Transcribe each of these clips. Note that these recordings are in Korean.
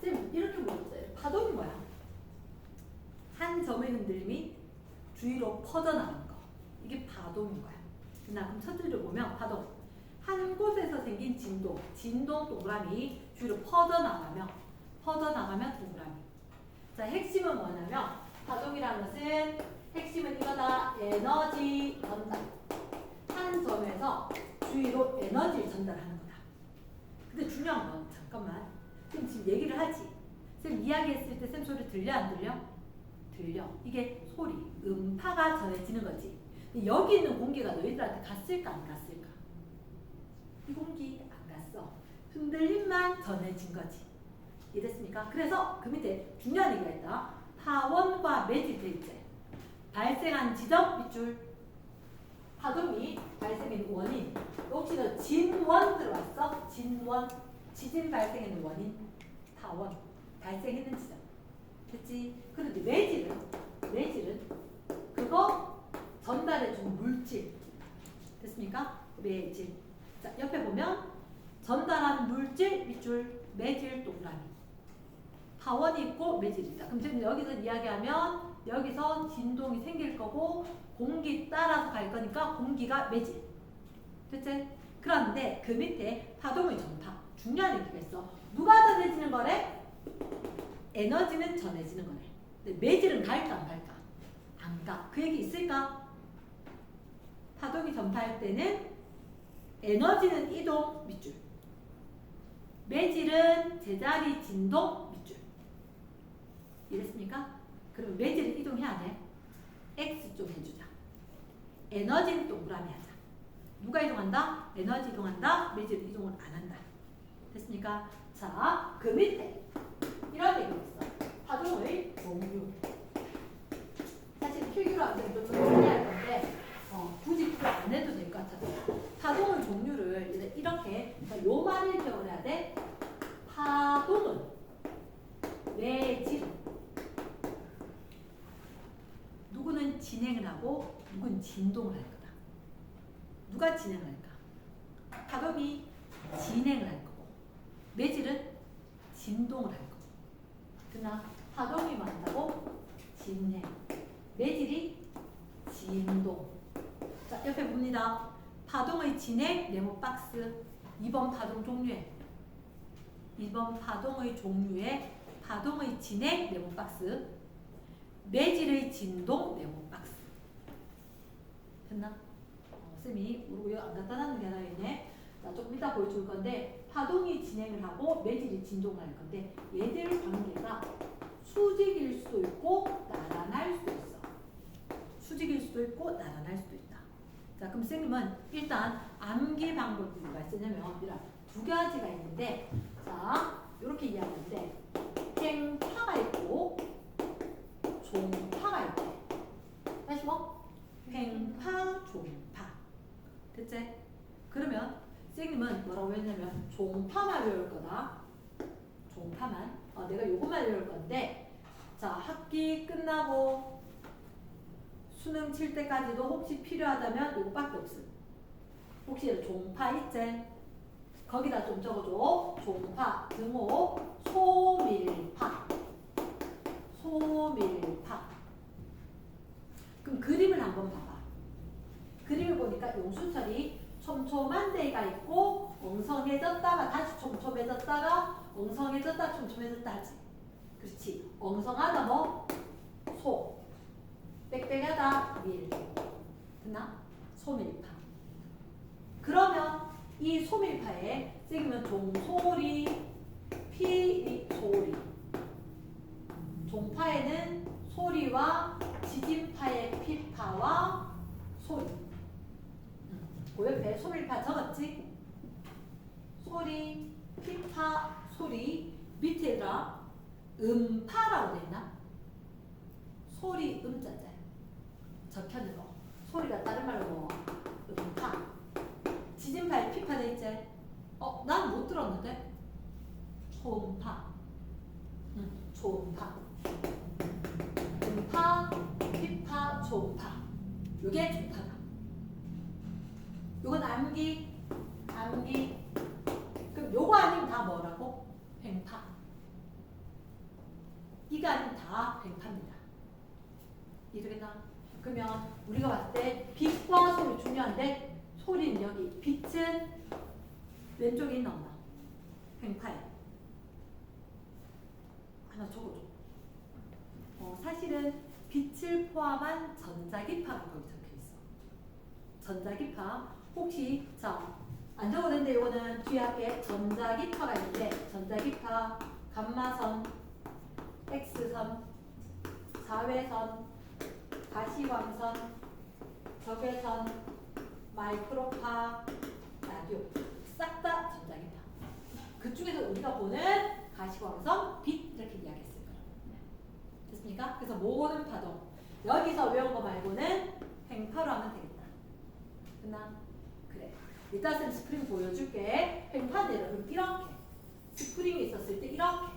쌤 이렇게 물어봤어요. 파동이 뭐야? 한 점의 흔들림이 주위로 퍼져나가는 거. 이게 파동인 거야. 그럼 첫 줄을 보면 파동. 한 곳에서 생긴 진동 동그라미 주위로 퍼져나가면 동그라미. 자, 핵심은 뭐냐면 파동이라는 것은 핵심은 이거다. 에너지 전달. 한 점에서 주위로 에너지를 전달하는 거다. 근데 중요한 건 잠깐만. 쌤 지금 얘기를 하지. 쌤 이야기했을 때 쌤 소리 들려 안 들려? 들려. 이게 소리, 음파가 전해지는 거지. 여기 있는 공기가 너희들한테 갔을까 안 갔을까? 이 공기 안 갔어. 흔들림만 전해진 거지. 이해됐습니까? 그래서 그 밑에 중요한 얘기가 있다. 파원과 매질 대입제. 발생한 지점 밑줄. 파동이 발생한 원인. 혹시 너 진원 들어왔어? 진원. 지진 발생하는 원인. 파원. 발생했는 지점. 됐지? 그런데 매질은 그거 전달해준 물질. 됐습니까? 매질. 자, 옆에 보면 전달한 물질 밑줄 매질 동그라미. 파원이 있고 매질이 있다. 그럼 지금 여기서 이야기하면 여기서 진동이 생길 거고 공기 따라서 갈 거니까 공기가 매질. 됐지? 그런데 그 밑에 파동의 전파. 중요한 얘기가 있어. 누가 전해지는 거래? 에너지는 전해지는 거네. 근데 매질은 갈까 안 갈까? 안 가. 그 얘기 있을까? 파동이 전파할 때는 에너지는 이동 밑줄. 매질은 제자리 진동 밑줄. 이랬습니까? 그럼 매질은 이동해야 돼. X 좀 해주자. 에너지는 동그라미 하자. 누가 이동한다? 에너지 이동한다. 매질은 이동을 안 한다. 됐습니까? 자, 그 밑에 이런 얘기가 있어. 파동의 종류. 사실 필기로 안 되면 좀 정리할 건데 굳이 그거 안 해도 될 것 같아서 파동의 종류를 이렇게 요 말을 기억을 해야 돼. 파동은 매질. 누구는 진행을 하고 누구는 진동을 할 거다. 누가 진행을 할까? 파동이 진행을 할 거고 매질은 진동을 할 거고. 그러나 파동이 많다고 진행, 매질이 진동. 자, 옆에 봅니다. 파동의 진행 네모 박스. 2번 파동 종류에 2번 파동의 종류에 파동의 진행 네모 박스. 매질의 진동 네모 박스. 됐나? 쌤이 우리 안 간단한 게 하나 있네. 자, 조금 이따 보여줄 건데 파동이 진행을 하고 매질이 진동을 할 건데 얘들 관계가 수직일 수도 있고 나란할 수도 있어. 수직일 수도 있고 나란할 수도 있다. 자, 그럼 선생님은 일단 암기 방법이 뭐가 있냐면 이런 두 가지가 있는데, 자, 이렇게 이야기하는데 횡파가 있고 종파가 있대. 다시 뭐? 횡파, 종파. 됐지? 그러면 선생님은 뭐라고 했냐면 종파만 외울 거다. 종파만. 내가 요것만 외울 건데, 자, 학기 끝나고 수능 칠 때까지도 혹시 필요하다면 요거밖에 없음. 혹시 종파 있지? 거기다 좀 적어줘. 종파, 등호, 소밀파. 소밀파. 그럼 그림을 한번 봐봐. 그림을 보니까 용수철이 촘촘한 데가 있고 엉성해졌다가 다시 촘촘해졌다가 엉성해졌다 촘촘해졌다 하지. 그렇지. 엉성하다 뭐? 소. 빽빽하다 밀. 됐나? 소밀파. 그러면 이 소밀파에 생기면 종소리, 피소리. 종파에는 소리와 지진파의 피파와 소리. 그 옆에 소밀파 적었지? 소리, 피파, 소리. 밑에가 음파라고 되나? 소리 음자자. 적혀는 거. 소리가 다른 말로 뭐 음파. 지진파에 피파 돼 있지? 난 못 들었는데? 초음파. 초음파. 음파, 피파, 초음파. 요게 초음파다. 요건 암기. 그럼 요거 아니면 다 뭐라고? 횡파. 다 횡파입니다. 이해되겠나? 그러면 우리가 봤을 때 빛과 소리 중요한데 소리는 여기, 빛은 왼쪽에 있나 없나? 횡파에. 하나 적어줘. 사실은 빛을 포함한 전자기파가 거기 적혀있어. 전자기파. 혹시 안 적어졌는데 이거는 뒤에 할게. 전자기파가 있는데 전자기파 감마선, X선, 자외선, 가시광선, 적외선, 마이크로파, 라디오 싹 다 전자기파. 그 중에서 우리가 보는 가시광선, 빛 이렇게 이야기했을 거예요. 됐습니까? 그래서 모든 파동 여기서 외운 거 말고는 횡파로 하면 되겠다. 끝나? 그래. 이따 쌤 스프링 보여줄게. 횡파대로 이렇게 스프링이 있었을 때 이렇게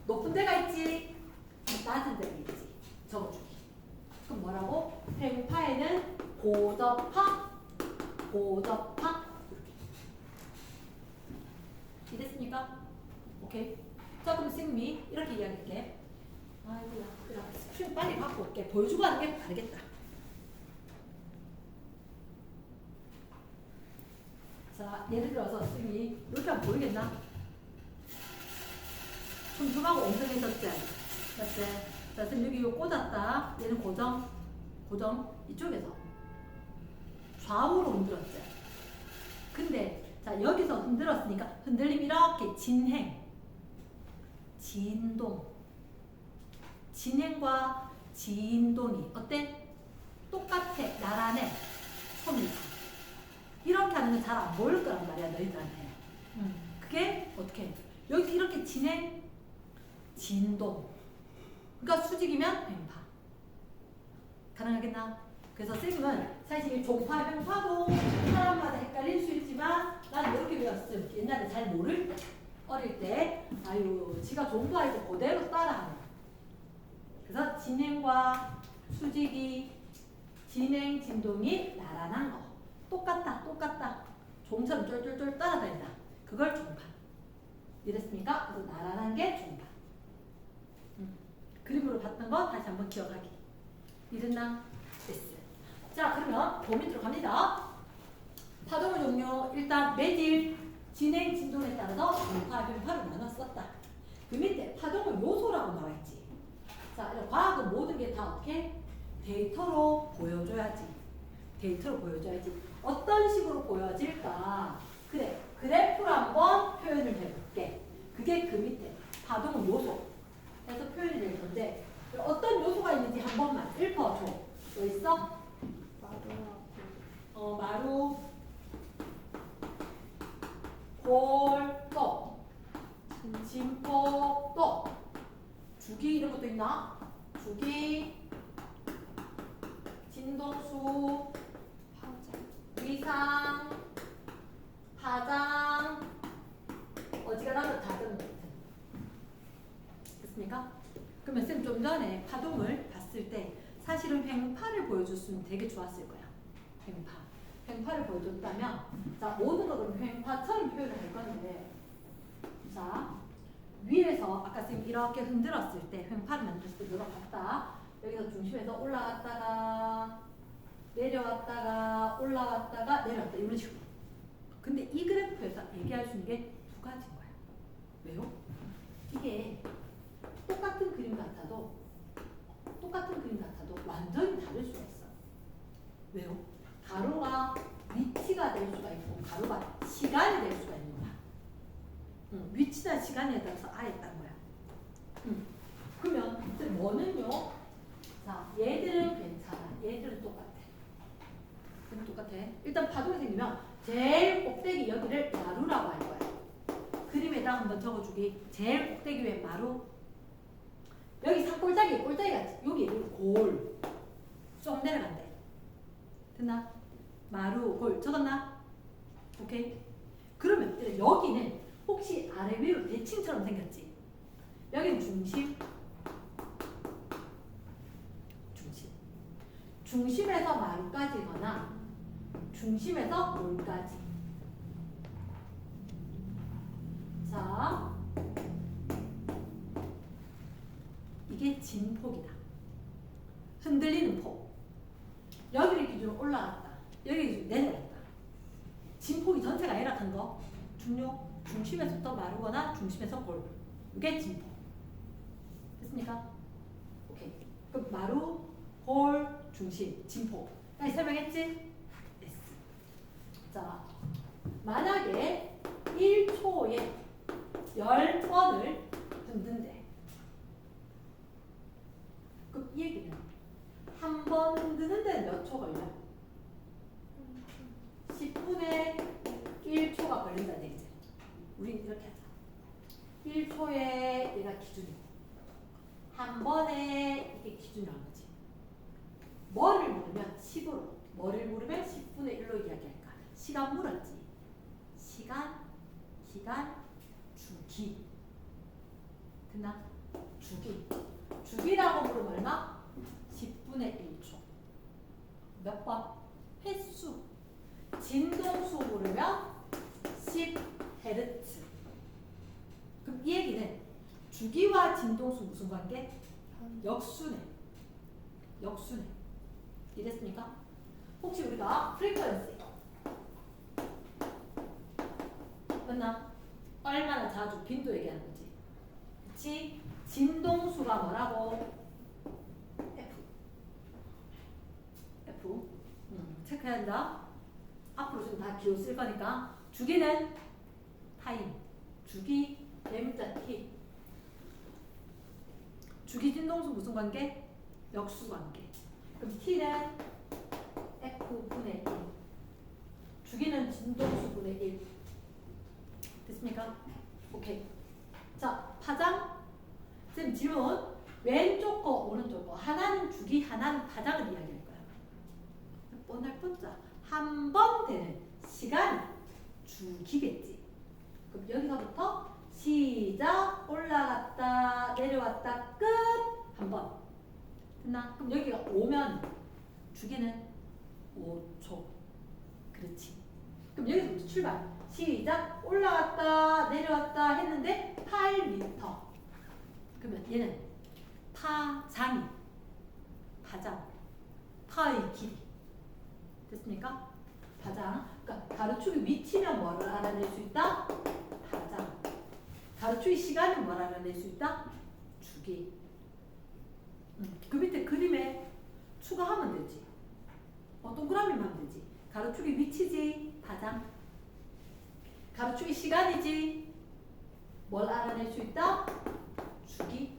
높은 데가 있지, 낮은 데가 있지. 적어주기. 그럼 뭐라고? 횡파에는 고접파, 고접파 이렇게. 이해됐습니까? 오케이. 자, 그럼 쌤이 이렇게 이야기할게. 아이고야, 그래. 스크린 빨리 갖고 올게. 보여주고 하는 게 다르겠다. 자, 예를 들어서 쌤이 이렇게 하면 보이겠나? 촘촘하고 엉덩이 섰지? 맞지? 자, 쌤 여기 이거 꽂았다. 얘는 고정, 이쪽에서 좌우로 흔들었지? 근데 자, 여기서 흔들었으니까 흔들림 이렇게 진행, 진동, 진행과 진동이 어때? 똑같아, 나란해, 손이 이렇게 하는 건 잘 안 보일 거란 말이야, 너희들한테. 그게 어떻게? 여기 이렇게 진행, 진동. 그러니까 수직이면 횡파. 가능하겠나? 그래서 쌤은 사실 종파, 횡파도 사람마다 헷갈릴 수 있지만 나는 이렇게 배웠음. 옛날에 잘 모를 때, 어릴 때, 아유, 지가 종도 알고 그대로 따라하네. 그래서 진행과 수직이, 진행, 진동이 나란한 거. 똑같다. 종처럼 쫄쫄쫄 따라다닌다. 그걸 종파. 이랬습니까? 그래서 나란한 게 종파. 그림으로 봤던 거 다시 한번 기억하기. 이랬나? 됐어요. 자, 그러면 더 밑으로 갑니다. 파동의 종류, 일단 매질, 진행, 진동에 따라서 종파, 횡파로 나눴었다. 그 밑에 파동의 요소라고 나와있지. 자, 이런 과학은 모든 게 다 어떻게? 데이터로 보여줘야지. 어떤 식으로 보여질까? 그래, 그래프로 한번 표현을 해볼게. 그게 그 밑에 파동의 요소 해서 표현이 될 건데 어떤 요소가 있는지 한 번만 읊어줘. 뭐 있어? 마루, 골, 또 진포, 또 주기 이런 것도 있나? 주기, 진동수, 위상, 파장, 어지간하면 다른 것. 됐습니까? 그러면 쌤 좀 전에 파동을 봤을 때 사실은 횡파를 보여줬으면 되게 좋았을 거야. 횡파를 보여줬다면 자, 모든 거 그럼 횡파처럼 표현을 할 건데 자, 위에서 아까 쌤 이렇게 흔들었을 때 횡파를 만들었을 때 들어갔다. 여기서 중심에서 올라갔다가 내려왔다가 올라왔다가 내려왔다 이런 식으로. 근데 이 그래프에서 얘기할 수 있는 게 두 가지인 거야. 왜요? 이게 똑같은 그림 같아도 완전히 다를 수가 있어. 왜요? 가로가 위치가 될 수가 있고 가로가 시간이 될 수가 있는 거야. 위치나 시간에 따라서 아예 딴 거야. 그러면 이제 뭐는요? 자, 얘들은 괜찮아. 얘들은 똑같아. 일단 파동이 생기면 제일 꼭대기 여기를 마루라고 할 거야. 그림에다 한번 적어주기. 제일 꼭대기 왜 마루? 여기 산골짜기 같지? 여기 골 쏙 내려간대. 됐나? 마루, 골 적었나? 오케이? 그러면 여기는 혹시 아래 위로 대칭처럼 생겼지? 여기는 중심에서 마루까지거나 중심에서 골까지. 자, 이게 진폭이다. 흔들리는 폭. 여기를 기준으로 올라갔다. 여기를 기준으로 내려갔다. 진폭이 전체가 아니라는 거. 중심에서부터 마르거나 중심에서 골. 이게 진폭. 됐습니까? 오케이. 그럼 마루, 골, 중심, 진폭. 여기 설명했지? S. 자, 만약에 1초에 10번을 흔든대. 그럼 이 얘기는 한 번 흔드는데 몇 초 걸려? 10분의 1초가 걸린다는 얘기지. 우린 이렇게 하자. 1초에 얘가 기준이고 한 번에 이게 기준이라는 거지. 뭐를 물으면 10으로, 뭐를 물으면 10분의 1로 이야기할까? 시간 물었지. 시간, 기간, 주기. 됐나? 주기. 주기라고 물으면 얼마? 10분의 1초. 몇 번? 횟수. 진동수 물으면 10Hz. 그럼 이 얘기는 주기와 진동수 무슨 관계? 역수네. 역수네. 이랬습니까? 혹시 우리가 프리퀀시 맞나? 얼마나 자주 빈도 얘기하는 거지. 그치? 진동수가 뭐라고? F. 체크해야 한다. 앞으로 좀 다 기호 쓸 거니까. 주기는 타임. 주기 대문자 T. 주기 진동수 무슨 관계? 역수 관계. 그럼 T는 F분의 1. 주기는 진동수분의 1. 됐습니까? 오케이. 자, 파장. 지금 질문. 왼쪽 거, 오른쪽 거. 하나는 주기, 하나는 파장을 이야기할 거야. 뻔할 뻔자. 한 번 되는 시간 주기겠지. 그럼 여기서부터 시작, 올라갔다, 내려왔다, 끝. 한 번. 됐나? 그럼 여기가 오면 주기는 5초. 그렇지. 그럼 여기서부터 출발. 시작, 올라갔다, 내려왔다 했는데 8m. 그러면 얘는 파장이, 파장, 파의 길이. 됐습니까? 파장. 그러니까 가로축의 위치면 뭐를 알아낼 수 있다? 파장. 가로축의 시간은 뭘 알아낼 수 있다? 주기. 그 밑에 그림에 추가하면 되지. 동그라미만 하면 되지. 가로축의 위치지, 파장. 가로축의 시간이지. 뭘 알아낼 수 있다? 주기.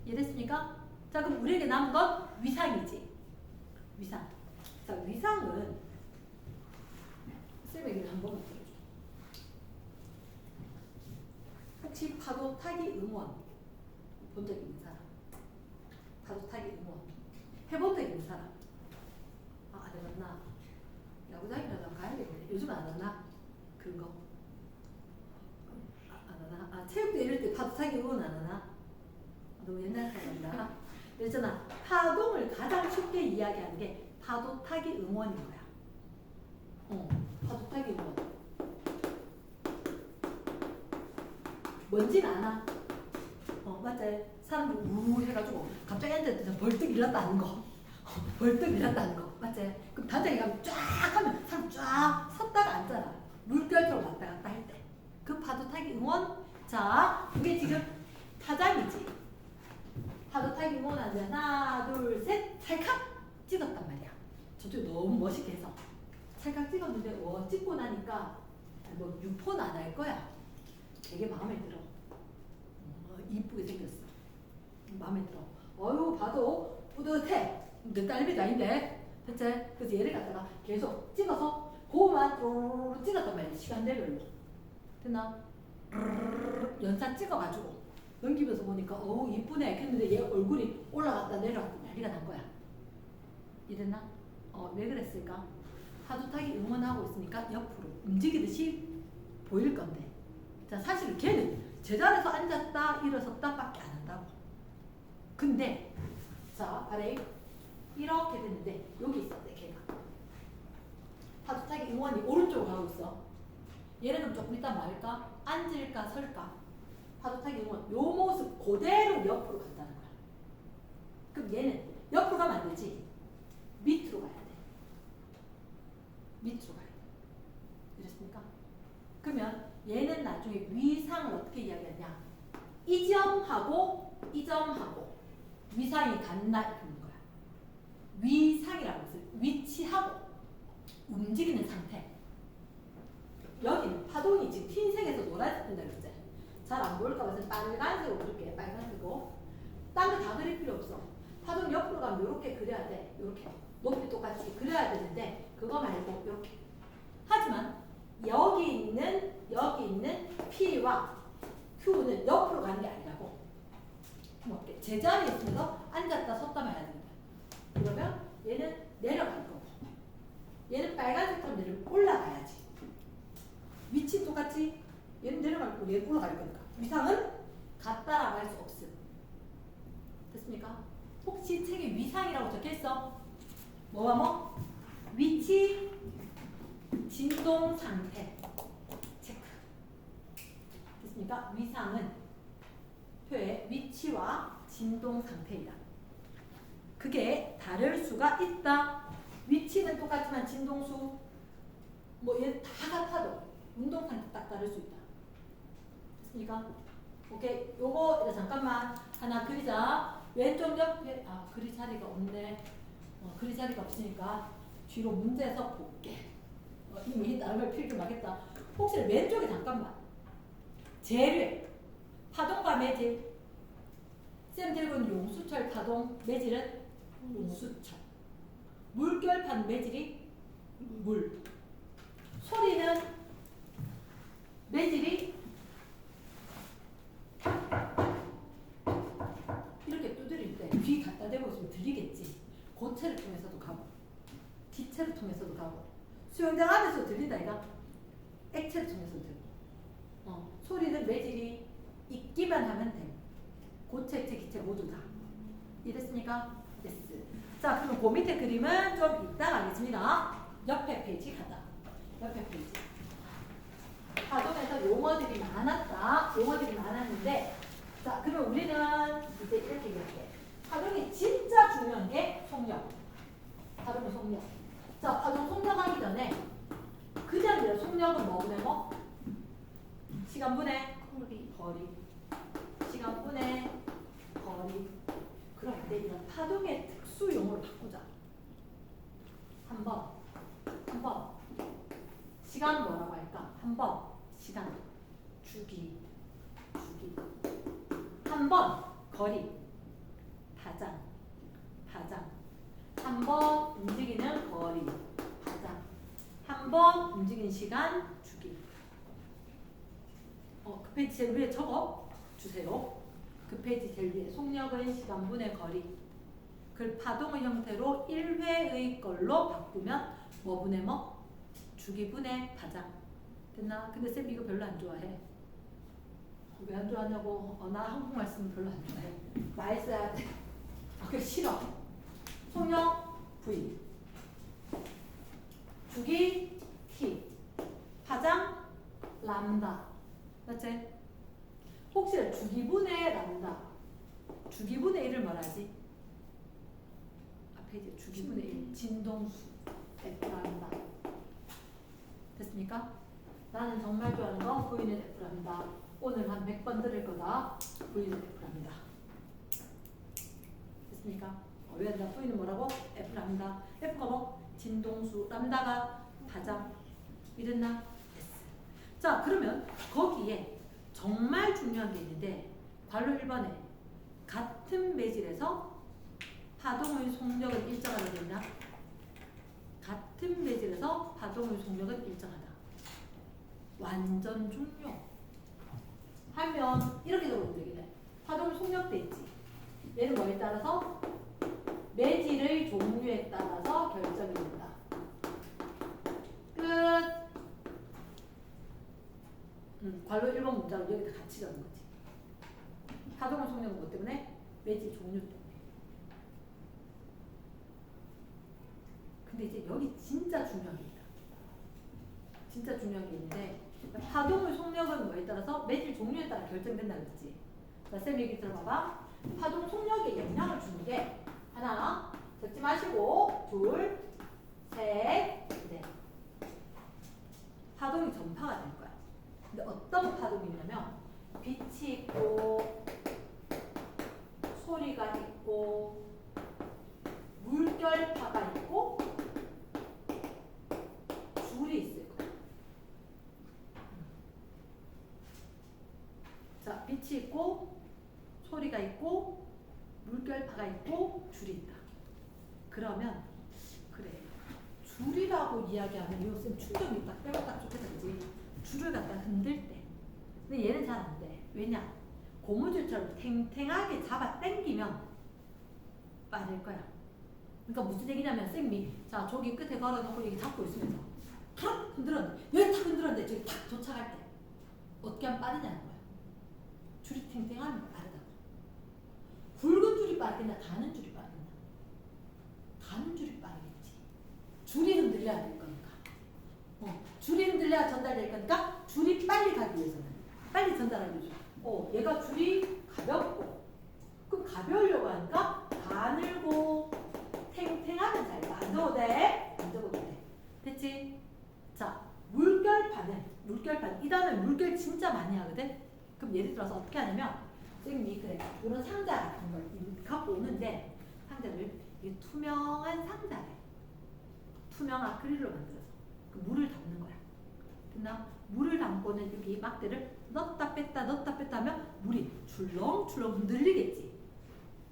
이해됐습니까? 자, 그럼 우리에게 남은 건 위상이지. 위상. 자, 위상은 쌤 얘기를 한 번만 들어줘. 혹시 파도 타기 응원 본 적 있는 사람? 파도 타기 응원 해본 적 있는 사람? 안 해봤나? 야구장이라도 가야겠네. 요즘 안 하나? 그런 거? 안 하나? 체육대 이럴 때 파도 타기 응원 안 하나? 너무 옛날 사람이다. 그랬잖아. 파동을 가장 쉽게 이야기하는 게 파도 타기 응원인 거야. 파도 타기 응원. 뭔지는 아나? 맞지? 사람들 우 해가지고 갑자기 앉았는데 벌떡 일어났다는 거. 벌떡 일어났다는 거. 맞지? 그럼 단장이 가면 쫙 하면 사람 쫙 섰다가 앉잖아. 물결처럼 왔다 갔다 할 때. 그 파도 타기 응원. 자, 이게 지금 파장이지. 파도 타기 응원 하면 하나, 둘, 셋, 찰칵 찍었단 말이야. 저쪽 너무 멋있게 해서 찰칵 찍었는데 찍고 나니까 뭐 유포는 안 할 거야. 되게 마음에 들어. 이쁘게 생겼어. 마음에 들어. 어유 봐도 뿌듯해. 내 딸내미도 아닌데. 됐지? 그래서 얘를 갖다가 계속 찍어서 고만 찍었단 말이야. 시간대별로. 됐나? 연산 찍어가지고 넘기면서 보니까 어우 이쁘네 했는데 얘 얼굴이 올라갔다 내려갔다 난리가 난 거야. 이랬나? 왜 그랬을까? 파도 타기 응원하고 있으니까 옆으로 움직이듯이 보일 건데. 자, 사실 걔는 제자리에서 앉았다 일어섰다 밖에 안 한다고. 근데 자, 아래 이렇게 됐는데 여기 있었대 걔가. 파도 타기 응원이 오른쪽으로 가고 있어. 얘는 그럼 조금 이따 말까? 앉을까 설까? 파도 타기 경우는 요 모습 그대로 옆으로 간다는 거야. 그럼 얘는 옆으로 가면 안 되지. 밑으로 가야 돼. 밑으로 가야 돼. 이랬습니까? 그러면 얘는 나중에 위상을 어떻게 이야기하냐? 이 점하고 이 점하고 위상이 같나 이렇게 묻는 거야. 위상이라는 것은 위치하고 움직이는 상태. 여기는 파동이 지금 흰색에서 노란색 뜬다 그랬지. 잘 안 보일까 봐서 빨간색으로 그릴게. 빨간색으로. 딴 거 다 그릴 필요 없어. 파동 옆으로 가면 이렇게 그려야 돼. 이렇게 높이 똑같이 그려야 되는데 그거 말고 이렇게. 하지만 여기 있는 P와 Q는 옆으로 가는 게 아니라고. 이렇게 제자리에 있어서 앉았다 섰다 말해야 됩니다. 그러면 얘는 내려갈 거고 얘는 빨간색처럼 올라가야지. 위치 똑같이 얘는 내려갈 거고 얘는 올라갈 거니까 위상은 같다라고 할 수 없음. 됐습니까? 혹시 책에 위상이라고 적혀있어? 뭐와 뭐? 위치, 진동 상태 체크. 됐습니까? 위상은 표의 위치와 진동 상태이다. 그게 다를 수가 있다. 위치는 똑같지만 진동수 뭐 얘 다 같아도 운동 상태 딱 다를 수 있다. 됐습니까? 오케이. 요거 잠깐만 하나 그리자. 왼쪽 옆에 그릴 자리가 없네. 그릴 자리가 없으니까 뒤로 문제에서 볼게. 이미 다른 걸 필기 하겠다. 혹시 왼쪽에 잠깐만 재료에 파동과 매질. 쌤 들고 있는 용수철 파동 매질은 용수철. 물결판 매질이 물. 소리는 매질이 이렇게 두드릴 때 귀 갖다 대고 있으면 들리겠지. 고체를 통해서도 가고 기체를 통해서도 가고 수영장 안에서 들린다 이가 액체를 통해서도 들고 소리는 매질이 있기만 하면 돼. 고체, 액체, 기체 모두 다. 이랬습니까? 예스. 자, 그럼 그 밑에 그림은 좀 이따 가겠습니다. 옆에 페이지 가다. 옆에 페이지. 파동에서 용어들이 많았다. 용어들이 많았는데, 자, 그러면 우리는 이제 이렇게 얘기할게. 파동이 진짜 중요한 게 속력. 파동의 속력. 자, 파동 속력하기 전에 그냥 이래 속력은 뭐분의 뭐? 시간분의 거리. 시간분의 거리. 그럴 때 이런 파동의 특수 용어를 바꾸자. 한 번. 시간 뭐라고 할까? 한 번. 시간. 주기. 한 번. 거리. 파장. 한 번 움직이는 거리. 파장. 한 번 움직이는 시간. 주기. 그 페이지 제일 위에 적어 주세요. 그 페이지 제일 위에 속력은 시간분의 거리. 그걸 파동의 형태로 1회의 걸로 바꾸면 뭐분의 뭐? 주기분의 파장. 됐나? 근데 쌤 이거 별로 안 좋아해. 왜 안 좋아하냐고? 나 한국말 쓰면 별로 안 좋아해. 많이 써야 돼. 그게 싫어. 속력 V. 주기 T. 파장 람다. 맞지? 혹시 주기분의 람다. 주기분의 1을 말하지? 앞에 이제 주기분의 1. 진동수. F람다. 됐습니까? 나는 정말 좋아하는 거 V는 F랍니다. 오늘 한 100번 들을 거다. V는 F랍니다. 됐습니까? 왜 한다? V는 뭐라고? F랍니다. F가 뭐? 진동수. 람다가 파장. 이랬나? 됐어. 자, 그러면 거기에 정말 중요한 게 있는데 괄호 1번에 같은 매질에서 파동의 속력은 일정하게 된다. 같은 매질에서 파동의 속력은 일정하다. 완전 중요. 하면 이렇게 적으면 되겠네. 파동 속력돼 있지. 얘는 뭐에 따라서? 매질의 종류에 따라서 결정이 된다. 끝. 괄호 1번 문장을 여기다 같이 적는 거지. 파동의 속력은 뭐 때문에? 매질 종류 때문에. 근데 이제 여기 진짜 중요한 게 있다. 진짜 중요한 게 있는데 파동의 속력을 이건 뭐에 따라서 매질 종류에 따라 결정된다 그랬지. 자, 쌤 얘기 들어봐봐. 파동 속력에 영향을 주는 게 하나, 적지 마시고 둘, 셋, 넷. 파동이 전파가 될 거야. 근데 어떤 파동이 있냐면 빛이 있고 소리가 있고 물결파가 있고 줄이 있을 거야. 자, 빛이 있고 소리가 있고 물결파가 있고 줄이 있다. 그러면 그래, 줄이라고 이야기하면 이거 쌤 충격이 딱 빼고 딱 좋겠다 그지? 줄을 갖다 흔들 때. 근데 얘는 잘 안 돼. 왜냐? 고무줄처럼 탱탱하게 잡아 당기면 빠질 거야. 그러니까 무슨 얘기냐면 쌤이 자 저기 끝에 걸어놓고 이렇게 잡고 있으면서 탁 흔들었는데 여기 탁 흔들었는데 저기 탁 도착할 때 어떻게 하면 빠르냐는 거야. 줄이 탱탱하면 빠르다고. 굵은 줄이 빠르겠나 가는 줄이 빠르겠나? 가는 줄이 빠르겠지. 줄이 흔들려야 될 거니까. 줄이 흔들려야 전달될 거니까 줄이 빨리 가기 위해서는 빨리 전달하기 위해서 얘가 줄이 가볍고 그럼 가벼우려고 하니까 가늘고 탱탱하면 잘 안 적어도 돼? 안 적어도 돼. 됐지? 자, 물결판 이 다음에 물결 진짜 많이 하거든? 그럼 예를 들어서 어떻게 하냐면 선생님이 그래 이런 상자 같은 걸 갖고 오는데 상자를 이게 투명한 상자래. 투명 아크릴로 만들어서 그 물을 담는 거야. 됐나? 물을 담고는 여기 막대를 넣었다 뺐다 하면 물이 출렁출렁 흔들리겠지.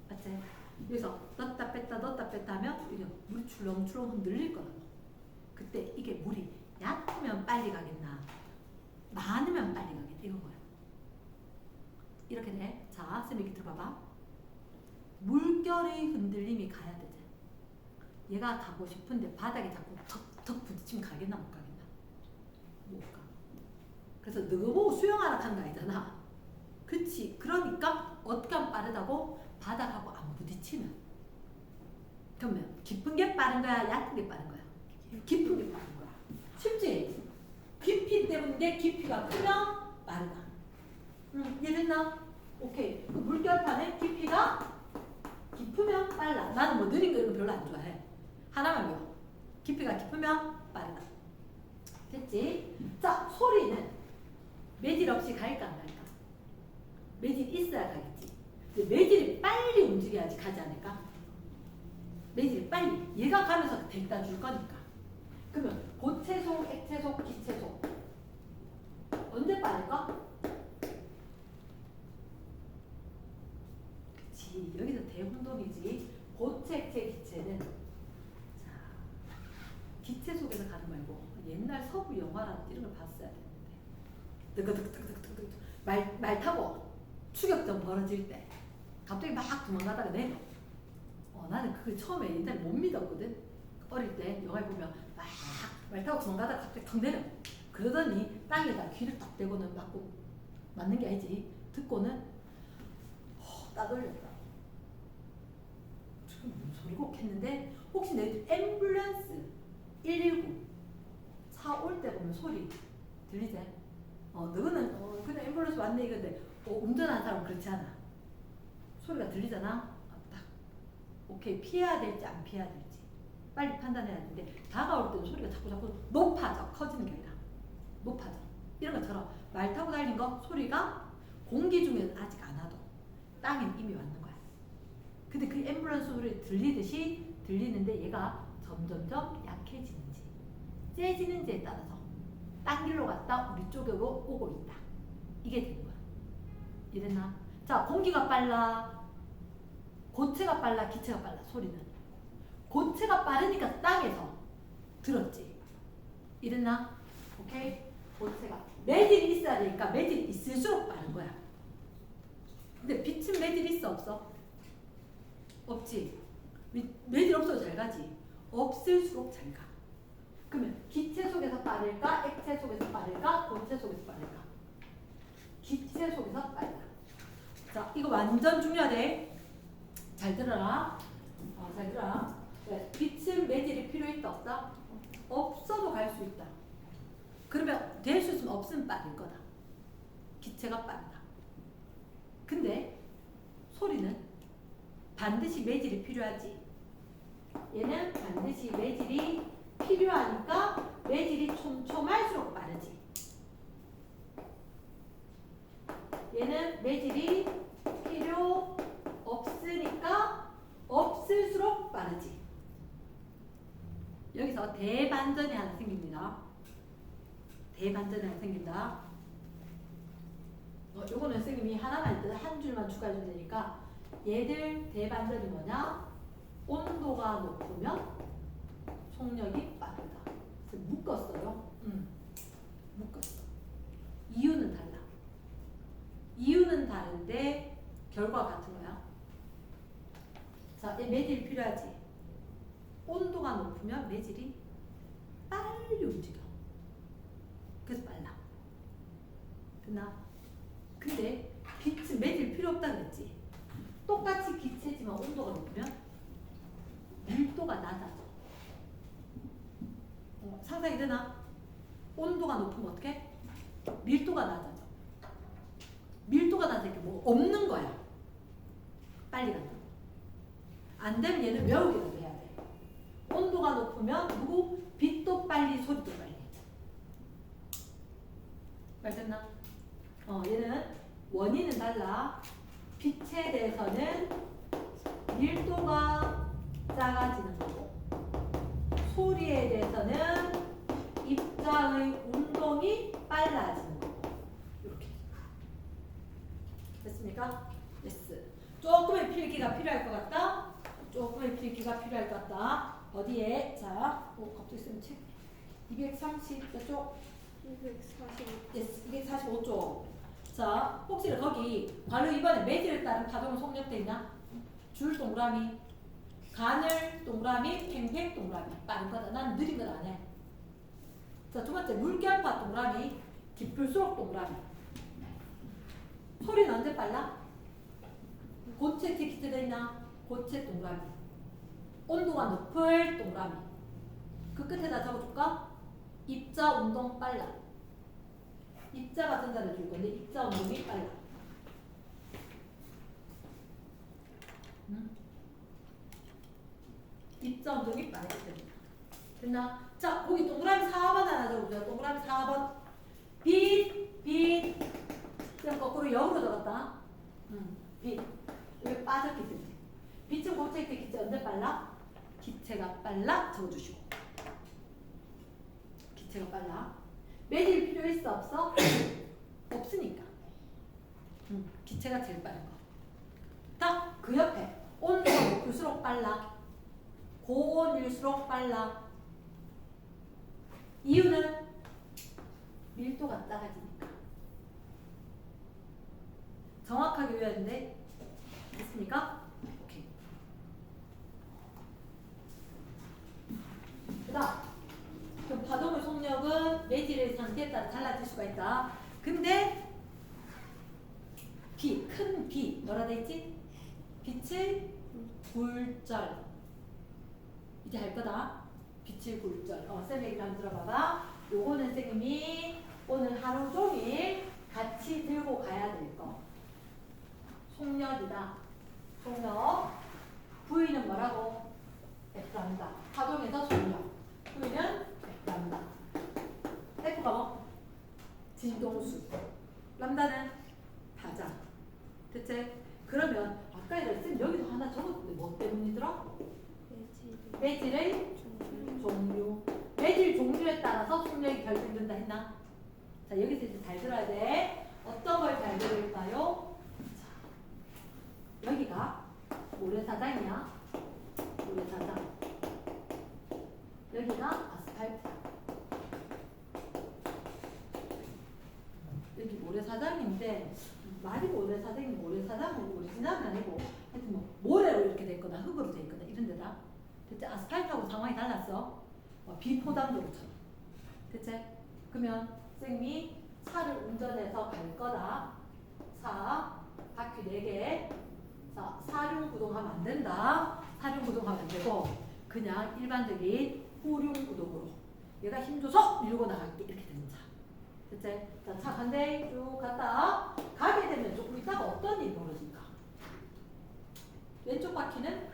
맞지? 여기서 넣었다 뺐다 하면 이게 물이 출렁출렁 흔들릴 거라고. 그때 이게 물이 얕으면 빨리 가겠나 많으면 빨리 가겠나 이거야. 이렇게 돼. 자, 쌤 얘기 들어봐봐. 물결의 흔들림이 가야 되지. 얘가 가고 싶은데 바닥에 자꾸 턱턱 부딪히면 가겠나 못 가겠나? 못 가. 그래서 너가 보고 수영하라 한 거 아니잖아. 그치? 그러니까 어떻게 하면 빠르다고? 바닥하고 안 부딪히면. 그러면 깊은 게 빠른 거야? 얕은 게 빠른 거야? 깊은 게 빠른 거야. 쉽지? 깊이 때문에 깊이가 크면 빠르다. 이해됐나? 오케이. 그 물결판의 깊이가 깊으면 빨라. 나는 뭐 느린 거 이런 거 별로 안 좋아해. 하나만 배워. 깊이가 깊으면 빠르다. 됐지? 자, 소리는 매질 없이 갈까 안 갈까? 매질 있어야 가겠지. 근데 매질이 빨리 움직여야지 가지 않을까? 매질이 빨리. 얘가 가면서 데려다 줄 거니까. 그러면 고체속, 액체속, 기체속 언제 빠를까? 그치. 여기서 대운동이지. 고체, 액체, 기체는 자 기체 속에서 가는 말고 옛날 서부 영화라든지 이런 걸 봤어야 되는데 뜨거득뜨거득뜨거 말 타고 추격전 벌어질 때 갑자기 막 도망가다가 내려. 나는 그걸 처음에 옛날에 못 믿었거든. 어릴 때 영화에 보면 막 말 타고 도망가다가 갑자기 턱 내려. 그러더니 땅에다 귀를 딱 대고는 맞는 게 아니지. 듣고는 따돌렸다. 지금 무슨 소리고 했는데 혹시 내 앰뷸런스 119 차 올 때 보면 소리 들리지? 너는 그냥 앰뷸런스 왔네 이건데 운전하는 사람은 그렇지 않아. 소리가 들리잖아. 딱 오케이 피해야 될지 안 피해야 될지 빨리 판단해야 되는데 다가올 때도 소리가 자꾸 높아져. 커지는 게 아니라 높아져. 이런 것처럼 말 타고 달린 거 소리가 공기 중에는 아직 안 와도 땅엔 이미 왔는 거야. 근데 그 앰뷸런스 소리 들리듯이 들리는데 얘가 점점점 약해지는지 세지는지에 따라서 딴 길로 갔다 우리 쪽으로 오고 있다. 이게 되는 거야. 이랬나? 자, 공기가 빨라, 고체가 빨라, 기체가 빨라. 소리는 고체가 빠르니까 땅에서 들었지. 이랬나? 오케이? 고체가 매질이 있어야 되니까 매질이 있을수록 빠른 거야. 근데 빛은 매질 있어 없어? 없지. 매질 없어도 잘 가지. 없을수록 잘 가. 그러면 기체 속에서 빠를까? 액체 속에서 빠를까? 고체 속에서 빠를까? 기체 속에서 빠르다. 자, 이거 완전 중요하대. 잘 들어라. 잘 들어라. 네, 빛은 매질이 필요 있다 없다? 없어도 갈 수 있다. 그러면 될 수 있으면 없으면 빠를 거다. 기체가 빠르다. 근데 소리는 반드시 매질이 필요하지. 얘는 반드시 매질이 필요하니까 매질이 촘촘할수록 빠르지. 얘는 매질이 필요 없으니까 없을수록 빠르지. 여기서 대반전이 하나 생깁니다. 대반전이 하나 생긴다. 요거는 선생님이 하나만 일단 한 줄만 추가해 준다니까 얘들 대반전이 뭐냐? 온도가 높으면 속력이 빠르다. 그래서 묶었어요. 묶었어. 이유는 달라. 이유는 다른데 결과가 같은 거야. 자, 얘 매질이 필요하지. 온도가 높으면 매질이 빨리 움직여. 그래서 빨라. 됐나? 근데 빛은 매질 필요 없다 그랬지. 똑같이 기체지만 온도가 높으면 밀도가 낮아져. 상상이 되나? 온도가 높으면 어떻게? 밀도가 낮아져. 밀도가 낮으니까 뭐 없는 거야. 빨리 간다. 안 되면 얘는 외우기라도 해야 돼. 온도가 높으면 누구? 빛도 빨리 소리도 빨리. 말됐나? 얘는 원인은 달라. 빛에 대해서는 밀도가 작아지는 거고 소리에 대해서는 입자의 운동이 빨라지는 거고 이렇게 됐습니까? 예스. 조금의 필기가 필요할 것 같다. 조금의 필기가 필요할 것 같다. 어디에? 자, 갑자기 쓰면 책 230 저쪽 245쪽. 자, 혹시 거기 괄호 2번에 매질에 따른 파동은 속력돼 있나? 줄 동그라미, 가늘 동그라미, 팽팽 동그라미. 빠른 거다. 난 느린 건 안 해. 자, 두 번째 물결파 동그라미, 깊을수록 동그라미. 소리는 언제 빨라? 고체 기체돼 있나? 고체 동그라미. 온도가 높을 동그라미. 그 끝에다 적어줄까? 입자 운동 빨라. 입자가 전달해 줄 건데 입자 운동이 빨라. 입자 운동이 빠르기 때문에. 됐나? 자, 거기 동그라미 4번 하나 적어보자. 동그라미 4번. 빛. 그냥 거꾸로 역으로 적었다. 빛. 여기 빠졌기 때문에. 빛은 고체 기체 언제 빨라? 기체가 빨라 적어주시고. 기체가 빨라. 매질 필요 있어 없어? 없으니까. 기체가 제일 빠른 거. 딱 그 옆에 온도가 높을수록 빨라. 고온일수록 빨라. 이유는 밀도가 작아지니까. 정확하게 외워야 되는데 됐습니까? 오케이. 그다음 그 파동의 속력은 매질의 상태에 따라 달라질 수가 있다. 근데 큰 B 뭐라 돼 있지? 빛의 굴절. 이제 할 거다. 빛의 굴절. 쌤 얘기를 한번 들어봐봐. 요거는 선생님이 오늘 하루 종일 같이 들고 가야 될 거. 속력이다. 속력. V는 뭐라고? 람다. 파동에서 속력. V는 람다. F가 뭐? 진동수. 람다는 파장. 대체 그러면 아까 이랬을 여기서 하나 적었는데 뭐 때문이더라? 매질의 종류. 매질 종류에 따라서 속력이 결정된다 했나? 자, 여기서 이제 잘 들어야 돼. 어떤 걸 잘 들을까요? 자, 여기가 모래사장이야. 모래사장. 여기가 아스팔트야. 여기 모래사장인데 말이 모래사장은 오리지널은 아니고 하여튼 뭐 모래로 이렇게 돼 있거나 흙으로 돼 있거나 이런 데다. 대체 아스팔트하고 상황이 달랐어. 비포장도로처럼. 대체 그러면 선생님이 차를 운전해서 갈 거다. 차 바퀴 4개. 자, 사륜구동하면 안 된다. 사륜구동하면 안 되고 그냥 일반적인 후륜구동으로 얘가 힘줘서 밀고 나갈게 이렇게 되는 차. 됐지? 자, 차 반대 쭉 갔다 가게 되면 조금 있다가 어떤 일이 벌어질까? 왼쪽 바퀴는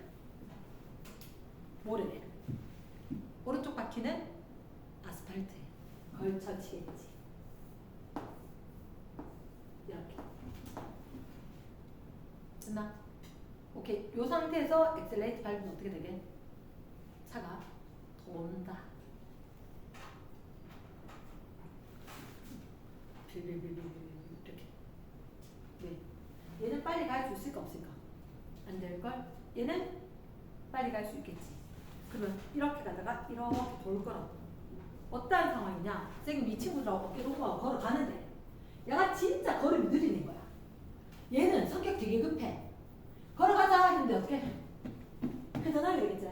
모래래. 오른쪽 바퀴는 아스팔트에 걸쳐지겠지. 이렇게. 됐나? 오케이. 요 상태에서 엑셀레이트 밟으면 어떻게 되게? 차가 돈다. 빌빌빌빌 이렇게. 왜? 얘는 빨리 갈 수 있을까 없을까? 안 될걸? 얘는 빨리 갈 수 있겠지. 그러면 이렇게 가다가 이렇게 돌 거라고. 어떠한 상황이냐? 선생님 이 친구들하고 어깨 놓고 걸어가는데 얘가 진짜 걸음이 느리는 거야. 얘는 성격 되게 급해. 걸어가자 했는데 어떻게 해? 회전하게 되겠지?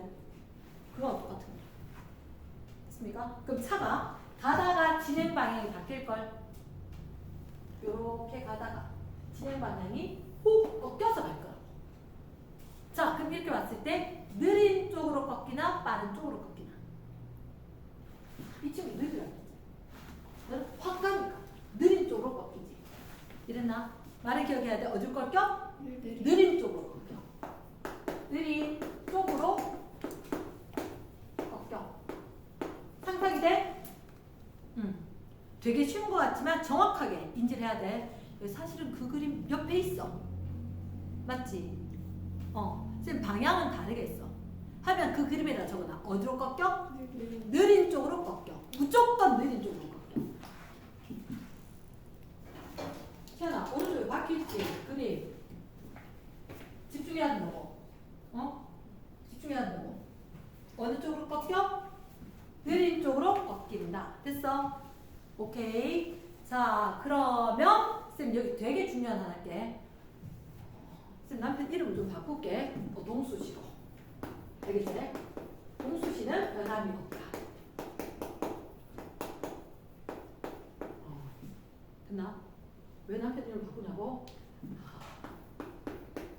그거 똑같은 거야. 됐습니까? 그럼 차가 가다가 진행 방향이 바뀔걸? 요렇게 가다가 진행 방향이 훅 꺾여서 갈 거라고. 자, 그럼 이렇게 왔을 때 느린 쪽으로 꺾이나 빠른 쪽으로 꺾이나? 이 친구 느리라고 했지. 확 가니까 느린 쪽으로 꺾이지. 이랬나? 말을 기억해야 돼. 어디로 꺾여? 느린 쪽으로 꺾여. 느린 쪽으로 꺾여. 상상이 돼? 되게 쉬운 것 같지만 정확하게 인지를 해야 돼. 사실은 그 그림 옆에 있어. 맞지? 지금 방향은 다르겠어. 하면 그 그림에다 적어놔. 어디로 꺾여? 느린 쪽으로 꺾여. 무조건 느린 쪽으로 꺾여. 태연아, 오른쪽에 바퀴 있지? 그림. 집중해야 된다고. 집중해야 된다고. 어느 쪽으로 꺾여? 느린 쪽으로 꺾인다. 됐어? 오케이. 자, 그러면 쌤 여기 되게 중요한 하나 할게. 쌤 남편 이름을 좀 바꿀게. 동수씨로. 알겠지? 동수씨는 변함이 없다. 됐나? 왜 남편 이름을 바꾸냐고?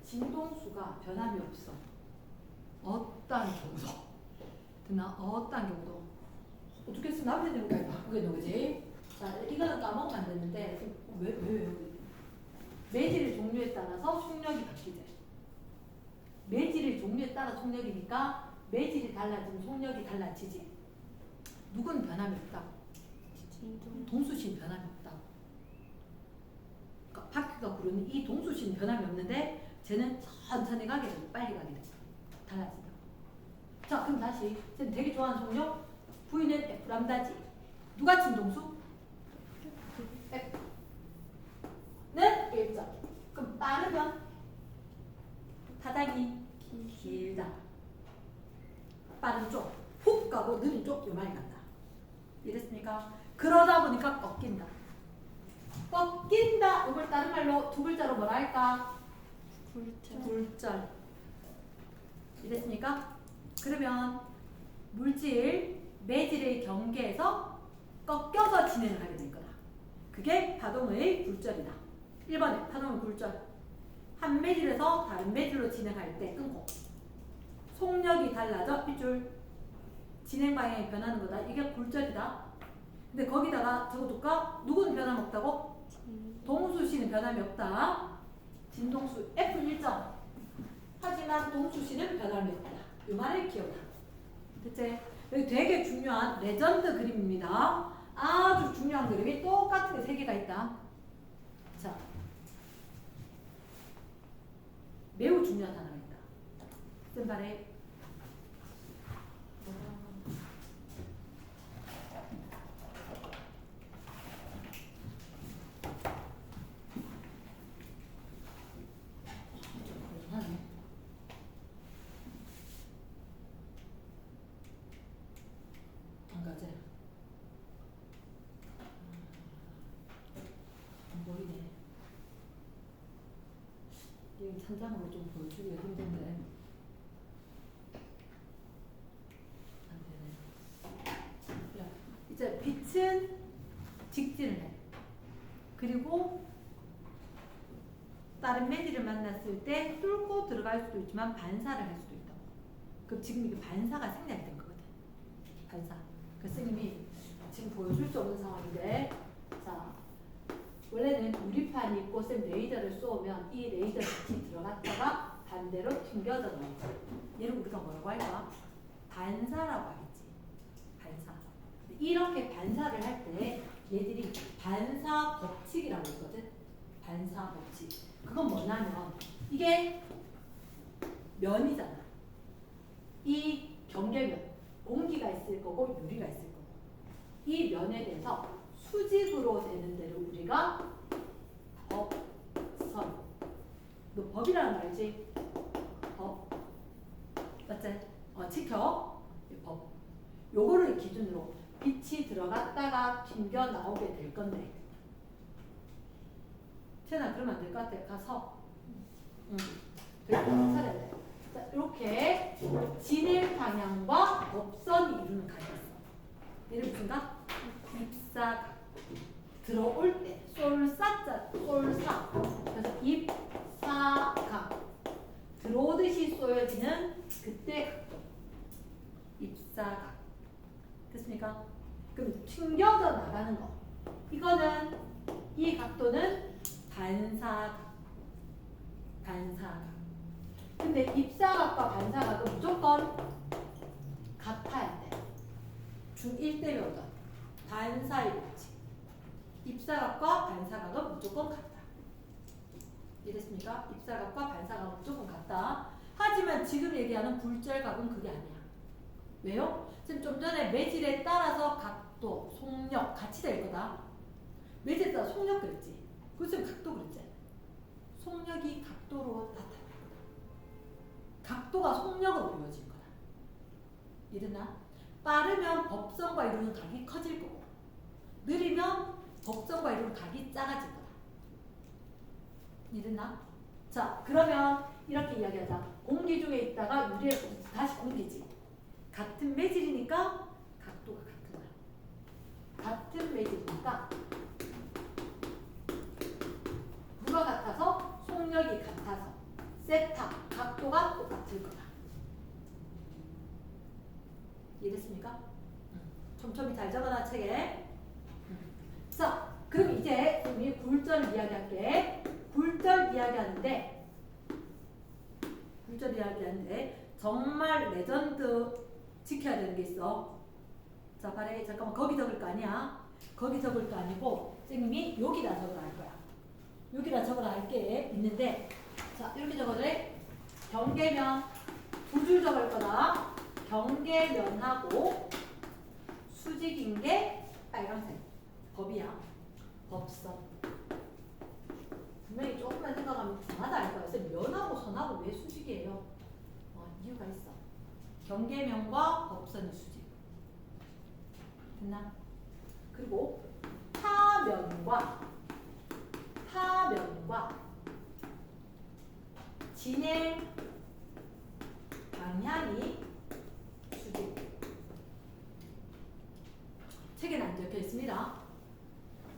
진동수가 변함이 없어. 어떠한 경우도. 됐나? 어떠한 경우도. 어떻게 했으면 남편 이름까지 바꾸겠노, 그지? 자, 이거는 까먹으면 안 되는데, 왜? 매질 종류에 따라서 속력이 바뀌지. 매질의 종류에 따라 속력이니까 매질이 달라지면 속력이 달라지지. 누구는 변함이 없다고? 동수씨는 변함이 없다고. 그러니까 바퀴가 구르는 이 동수씨는 변함이 없는데 쟤는 천천히 가게 되고 빨리 가게 되고 달라진다. 자, 그럼 다시 쟤는 되게 좋아하는 속력 V는 F 람다지. 누가 진동수? F는 1점. 그럼 빠르면 타당이 길다. 빠른 쪽, 훅 가고 느린 쪽 요만히 간다. 이랬습니까? 그러다 보니까 꺾인다. 꺾인다. 이걸 다른 말로 두 글자로 뭐라 할까? 굴절. 이랬습니까? 그러면 물질, 매질의 경계에서 꺾여서 진행을 하게 될 거다. 그게 파동의 굴절이다. 1번에 파동의 굴절. 한 매질에서 다른 매질로 진행할 때 끊고 속력이 달라져 빗줄 진행 방향이 변하는 거다. 이게 굴절이다. 근데 거기다가 적어둘까? 누구는 변함이 없다고? 동수씨는 변함이 없다. 진동수 F 1점. 하지만 동수씨는 변함이 없다. 이 말을 기억하. 됐지? 여기 되게 중요한 레전드 그림입니다. 아주 중요한 그림이 똑같은 게 3개가 있다. 자, 매우 중요한 하나가 있다. 쌤발에 안 가지? 안 보이네. 이 천장으로 좀 보여주기가 힘든데 안 되네. 야, 이제 빛은 직진을 해. 그리고 다른 매질을 만났을 때 뚫고 들어갈 수도 있지만 반사를 할 수도 있다고. 그럼 지금 이게 반사가 생략된 거거든. 반사. 그 선생님이 지금 보여줄 수 없는 상황인데, 자, 원래는 유리판이 있고 쌤 레이저를 쏘면 이 레이저 빛이 들어갔다가 반대로 튕겨져 나오죠. 얘를 우리가 뭐라고 할까? 반사라고 하겠지. 반사. 이렇게 반사를 할 때 얘들이 반사 법칙이라고 있거든. 반사 법칙. 그건 뭐냐면 이게 면이잖아. 이 경계면 공기가 있을 거고 유리가 있을 거고 이 면에 대해서 수직으로 되는 데를 우리가 법선. 너 법이라는 거 알지? 법. 맞지? 지켜. 법. 요거를 기준으로 빛이 들어갔다가 튕겨 나오게 될 건데. 채나 그러면 안 될 것 같아. 가서. 될 것 같아. 차려야 돼. 자, 이렇게 진행 방향과 법선이 이루는 각이 있어. 얘는 무슨가? 입사각. 들어올 때 쏠사자 쏠사. 그래서 입사각. 들어오듯이 쏘여지는 그때 각도. 입사각. 됐습니까? 그럼 튕겨져 나가는 거. 이거는 이 각도는 반사각. 반사각. 근데 입사각과 반사각은 무조건 같아야 돼. 중1 때 배우던 반사의 법칙. 입사각과 반사각은 무조건 같다. 이해됐습니까? 입사각과 반사각은 무조건 같다. 하지만 지금 얘기하는 굴절각은 그게 아니야. 왜요? 지금 좀 전에 매질에 따라서 각도, 속력 같이 될 거다. 매질에 따라 속력 그랬지. 그래서 각도 그랬지. 속력이 각도로 나타날 거다. 각도가 속력으로 이루어질 거다. 이해됐나? 빠르면 법선과 이루는 각이 커질 거고 느리면 법선과 이루는 각이 작아질 거다. 이해됐나? 자, 그러면 이렇게 이야기하자. 공기 중에 있다가 유리에 다시 공기지. 같은 매질이니까 각도가 같은 거야. 같은 매질이니까 무가 같아서 속력이 같아서 세타, 각도가 똑같을 거다. 이해됐습니까? 촘촘히 잘 적어놔 책에. 자, 그럼 이제 우리 굴절 이야기할게. 굴절 이야기하는데 정말 레전드 지켜야 되는 게 있어. 자, 바래 잠깐만 거기 적을 거 아니야. 거기 적을 거 아니고 선생님이 여기다 적으라 할 거야. 여기다 적으라 할 게 있는데 자, 이렇게 적어래. 경계면 두 줄 적을 거다. 경계면하고 수직인 게 빨간색. 법이야. 법선. 분명히 조금만 생각하면 중하다 알 거야. 그래서 면하고 선하고 왜 수직이에요? 이유가 있어. 경계면과 법선이 수직. 됐나? 그리고 타면과 진행 방향이 수직. 책에는 안 적혀 있습니다.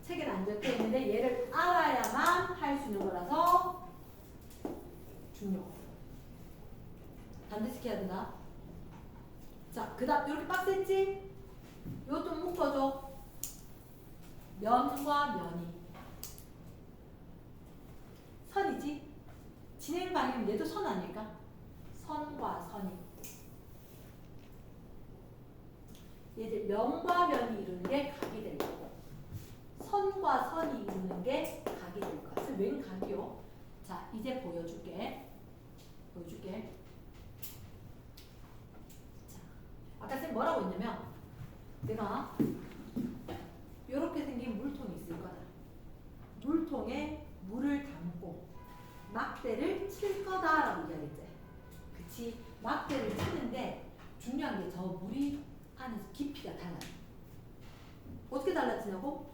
책에는 안 적혀 있는데 얘를 알아야만 할 수 있는 거라서 중요. 반드시 해야 된다. 자, 그 다음 이렇게 빡셌지? 이거 좀 묶어줘. 면과 면이 선이지? 진행 방향은 얘도 선 아닐까? 선과 선이. 얘들 면과 면이 이루는 게 각이 될 거고 선과 선이 이루는 게 각이 될 거야. 그래서 웬 각이요? 자, 이제 보여줄게. 자, 아까 쌤 뭐라고 했냐면 내가 이렇게 생긴 물통이 있을 거다. 물통에 물을 담고 막대를 칠 거다라고 이야기했지. 그치? 막대를 치는데 중요한 게 저 물이 안에서 깊이가 달라요. 어떻게 달라지냐고?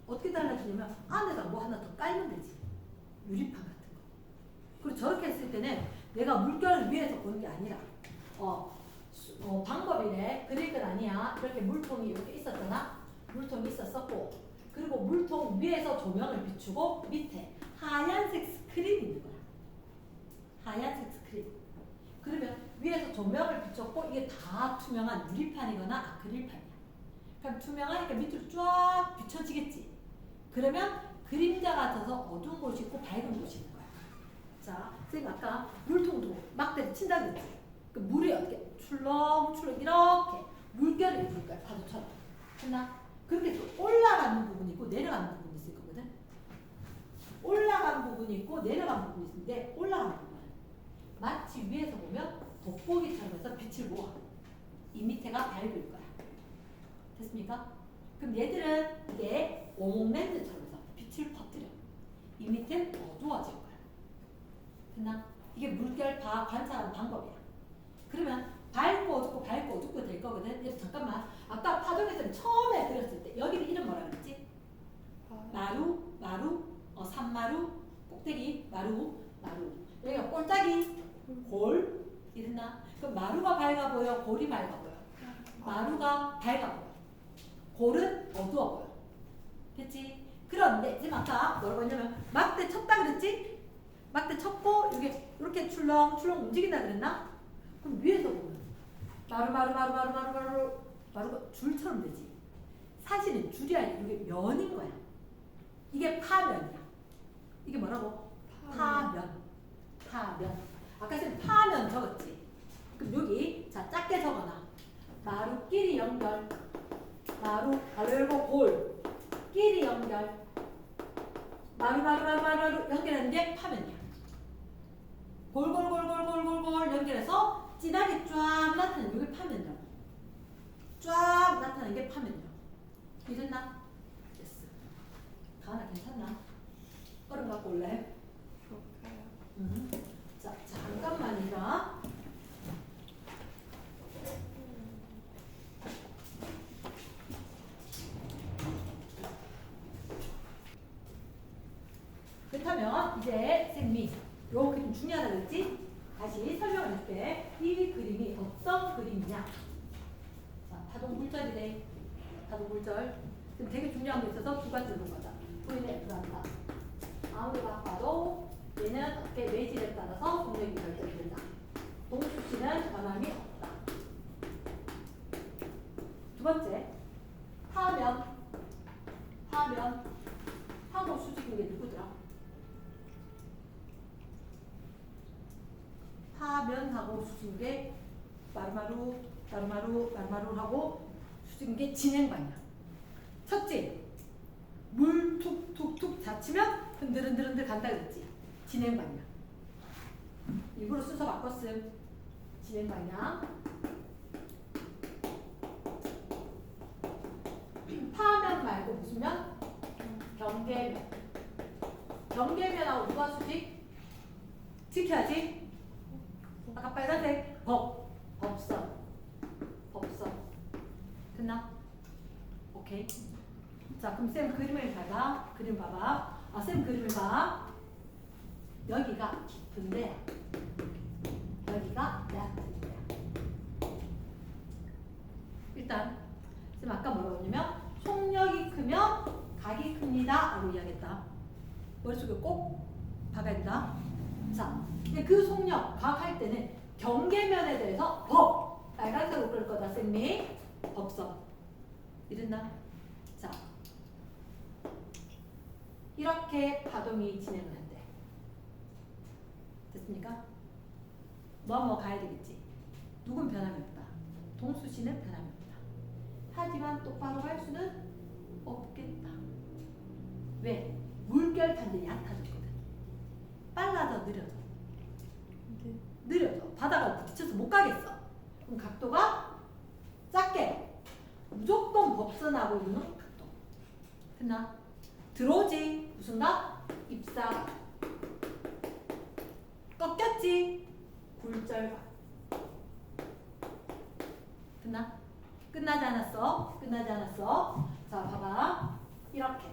어떻게 달라지냐면 안에다 뭐 하나 더 깔면 되지. 유리판 같은 거. 그리고 저렇게 했을 때는 내가 물결을 위에서 보는 게 아니라 방법이네. 그릴 건 아니야. 이렇게 물통이 이렇게 있었잖아. 물통이 있었었고 그리고 물통 위에서 조명을 비추고 밑에 하얀색 스크린이 있는 거야. 하얀색 스크린. 그러면 위에서 조명을 비췄고 이게 다 투명한 유리판이거나 아크릴판이야. 그럼 투명하니까 밑으로 쫙 비춰지겠지. 그러면 그림자 같아서 어두운 곳이 있고 밝은 곳이 있는 거야. 자, 선생님 아까 물통도 막대를 친다 그랬지? 그 물이 어떻게 출렁출렁 이렇게 물결을 줄 거야. 파도처럼. 했나? 그렇게 또 올라가는 부분이 있고 내려가는 부분이 있을 거거든. 올라가는 부분이 있고 내려가는 부분이 있는데 올라가는 부분은 마치 위에서 보면 돋보기처럼 해서 빛을 모아. 이 밑에가 밝을 거야. 됐습니까? 그럼 얘들은 이게 오목렌즈처럼 해서 빛을 퍼뜨려. 이 밑엔 어두워질 거야. 됐나? 이게 물결 다 관찰하는 방법이야. 그러면 밝고 어둡고 밝고 어둡고 될 거거든. 그래서 잠깐만. 아까 파동에서는 처음에 그렸을 때 여기는 이름 뭐라 그랬지? 마루, 산마루, 꼭대기, 마루. 여기가 꼴짝이, 골. 이랬나? 그럼 마루가 밝아 보여? 골이 밝아 보여? 마루가 밝아 보여. 골은 어두워 보여. 됐지? 그런데 지금 아까 뭐라고 했냐면 막대 쳤다 그랬지? 막대 쳤고 이게 이렇게 출렁출렁 움직인다 그랬나? 그럼 위에서 보면 마루가 줄처럼 되지. 사실은 줄이 아니라 이게 면인 거야. 이게 파면이야. 이게 뭐라고? 파면. 아까 쌤 파면 적었지? 그럼 여기 자 작게 적어놔. 마루끼리 연결. 마루 열고 골 끼리 연결. 마루 연결하는 게 파면이야. 골 연결해서 진하게 쫙 나타나는 이게 파면이라고. 쫙 나타나는 게 파면이라고. 이랬나? 됐어. 가은아 괜찮나? 얼음 갖고 올래? 자, 잠깐만이라. 그렇다면 이제 쌤이 요 그림 중요하다 그랬지? 다시 설명을 해줄게. 이 그림이 어떤 그림이냐? 자, 파동 굴절이래. 파동 굴절. 지금 되게 중요한 게 있어서 두 가지로 가자. V는 F란다. 아무리 바빠도 얘는 어깨 매질에 따라서 동력이 결정된다. 동수치는 변함이 없다. 두 번째, 하고 수직인 게 누구더라? 파면하고 수직인 게 마루하고 수직인 게 진행방향. 첫째, 물 툭툭툭 자치면 흔들흔들 간다 그랬지? 진행방향. 일부러 순서 바꿨음. 진행방향. 파면 말고 무슨 면? 경계면. 경계면하고 누가 수직? 지켜야지. 아까 빨간색 법선. 됐나? 오케이. 자, 그럼 쌤 그림을 봐봐. 그림 봐봐. 쌤 그림을 봐. 여기가 깊은데 여기가 얕은데. 일단 쌤 아까 뭐라고 했냐면 속력이 크면 각이 큽니다 라고 이야기했다. 머릿속에 꼭 박아야 된다. 자, 그 속력, 각 할 때는 경계면에 대해서 빨간색으로 끌 거다 쌤이. 법선. 이랬나? 자, 이렇게 파동이 진행을 한대. 됐습니까? 뭐 가야 되겠지? 누군 변함이 없다. 동수씨는 변함이 없다. 하지만 똑바로 갈 수는 없겠다. 왜? 물결 탄들이 얕아졌거든. 빨라져 느려져. 바다가 부딪혀서 못 가겠어. 그럼 각도가 작게. 무조건 법선하고 있는 각도. 됐나? 들어오지. 무슨 각? 입사각. 꺾였지. 굴절각. 됐나? 끝나지 않았어. 자, 봐봐. 이렇게.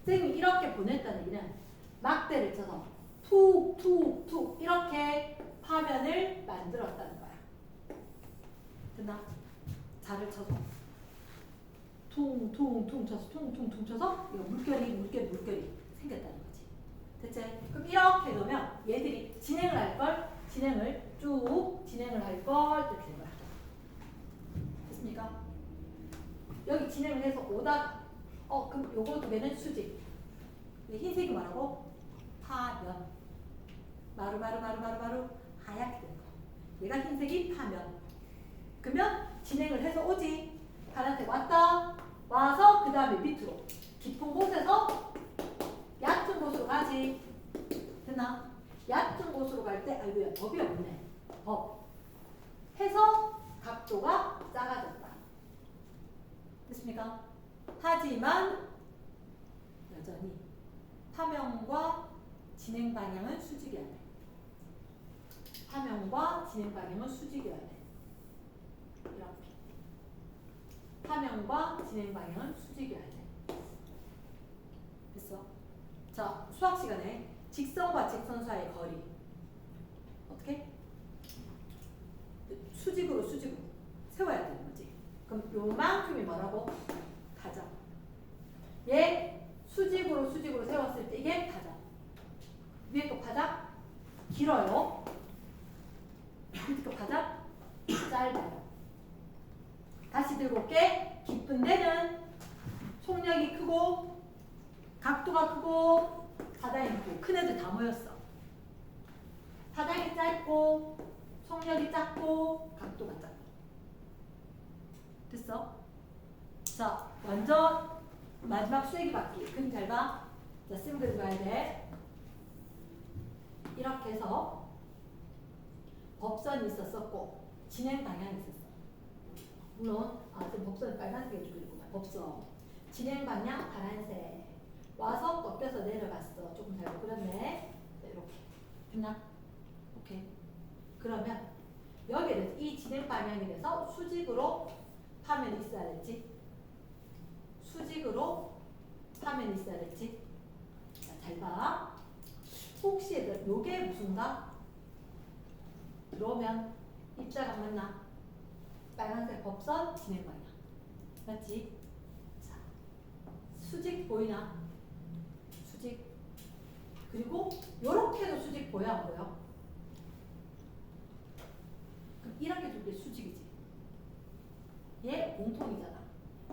선생님이 이렇게 보냈다는 얘기는 막대를 쳐서 툭툭툭 이렇게 파면을 만들었다는 거야. 됐나? 자를 쳐서 퉁퉁퉁 쳐서 이거 물결이 생겼다는 거지. 됐지? 그럼 이렇게 놓으면 얘들이 진행을 할 걸 이렇게 된 거야. 됐습니까? 여기 진행을 해서 오다가 그럼 요거 두 개는 수직. 마루 하얗게 된 거. 얘가 흰색이 파면. 그러면 진행을 해서 오지. 파란색 왔다. 와서 그 다음에 밑으로. 깊은 곳에서 얕은 곳으로 가지. 됐나? 얕은 곳으로 갈 때 아이고야 법이 없네. 법. 해서 각도가 작아졌다. 됐습니까? 하지만 여전히 파면과 진행 방향은 수직이어야 돼. 파면과 진행 방향은 수직이어야 돼. 이렇게. 파면과 진행 방향은 수직이어야 돼. 됐어? 자, 수학 시간에 직선과 직선 사이의 거리 어떻게? 수직으로 세워야 되는 거지. 그럼 요만큼이 뭐라고? 파장. 얘 수직으로 세웠을 때 이게 파장. 위에 거 파장 길어요. 밑에 거 파장 짧아요. 다시 들고 올게. 깊은 데는 속력이 크고 각도가 크고 파장이 크고 큰 애들 다 모였어. 파장이 짧고 속력이 작고 각도가 작고. 됐어? 자, 완전 마지막 쐐기 바퀴. 그림 잘 봐. 자, 쌤 그림 봐야 돼. 이렇게 해서 법선이 있었었고 진행 방향이 있었어. 물론 지금 법선 빨간색에 좀 그리구나. 법선. 진행 방향 파란색. 와서 꺾여서 내려갔어. 조금 잘못 그렸네. 네, 이렇게. 됐나? 오케이. 그러면 여기를 이 진행 방향이 돼서 수직으로 파면이 있어야 됐지. 수직으로 파면이 있어야 됐지. 자, 잘 봐. 혹시 요게 무슨가? 들어오면 입자가 맞나? 빨간색 법선 진행 방향. 맞지? 자, 수직 보이나? 수직. 그리고 요렇게도 수직 보여 안 보여? 그럼 이렇게 두 개 수직이지. 얘 공통이잖아.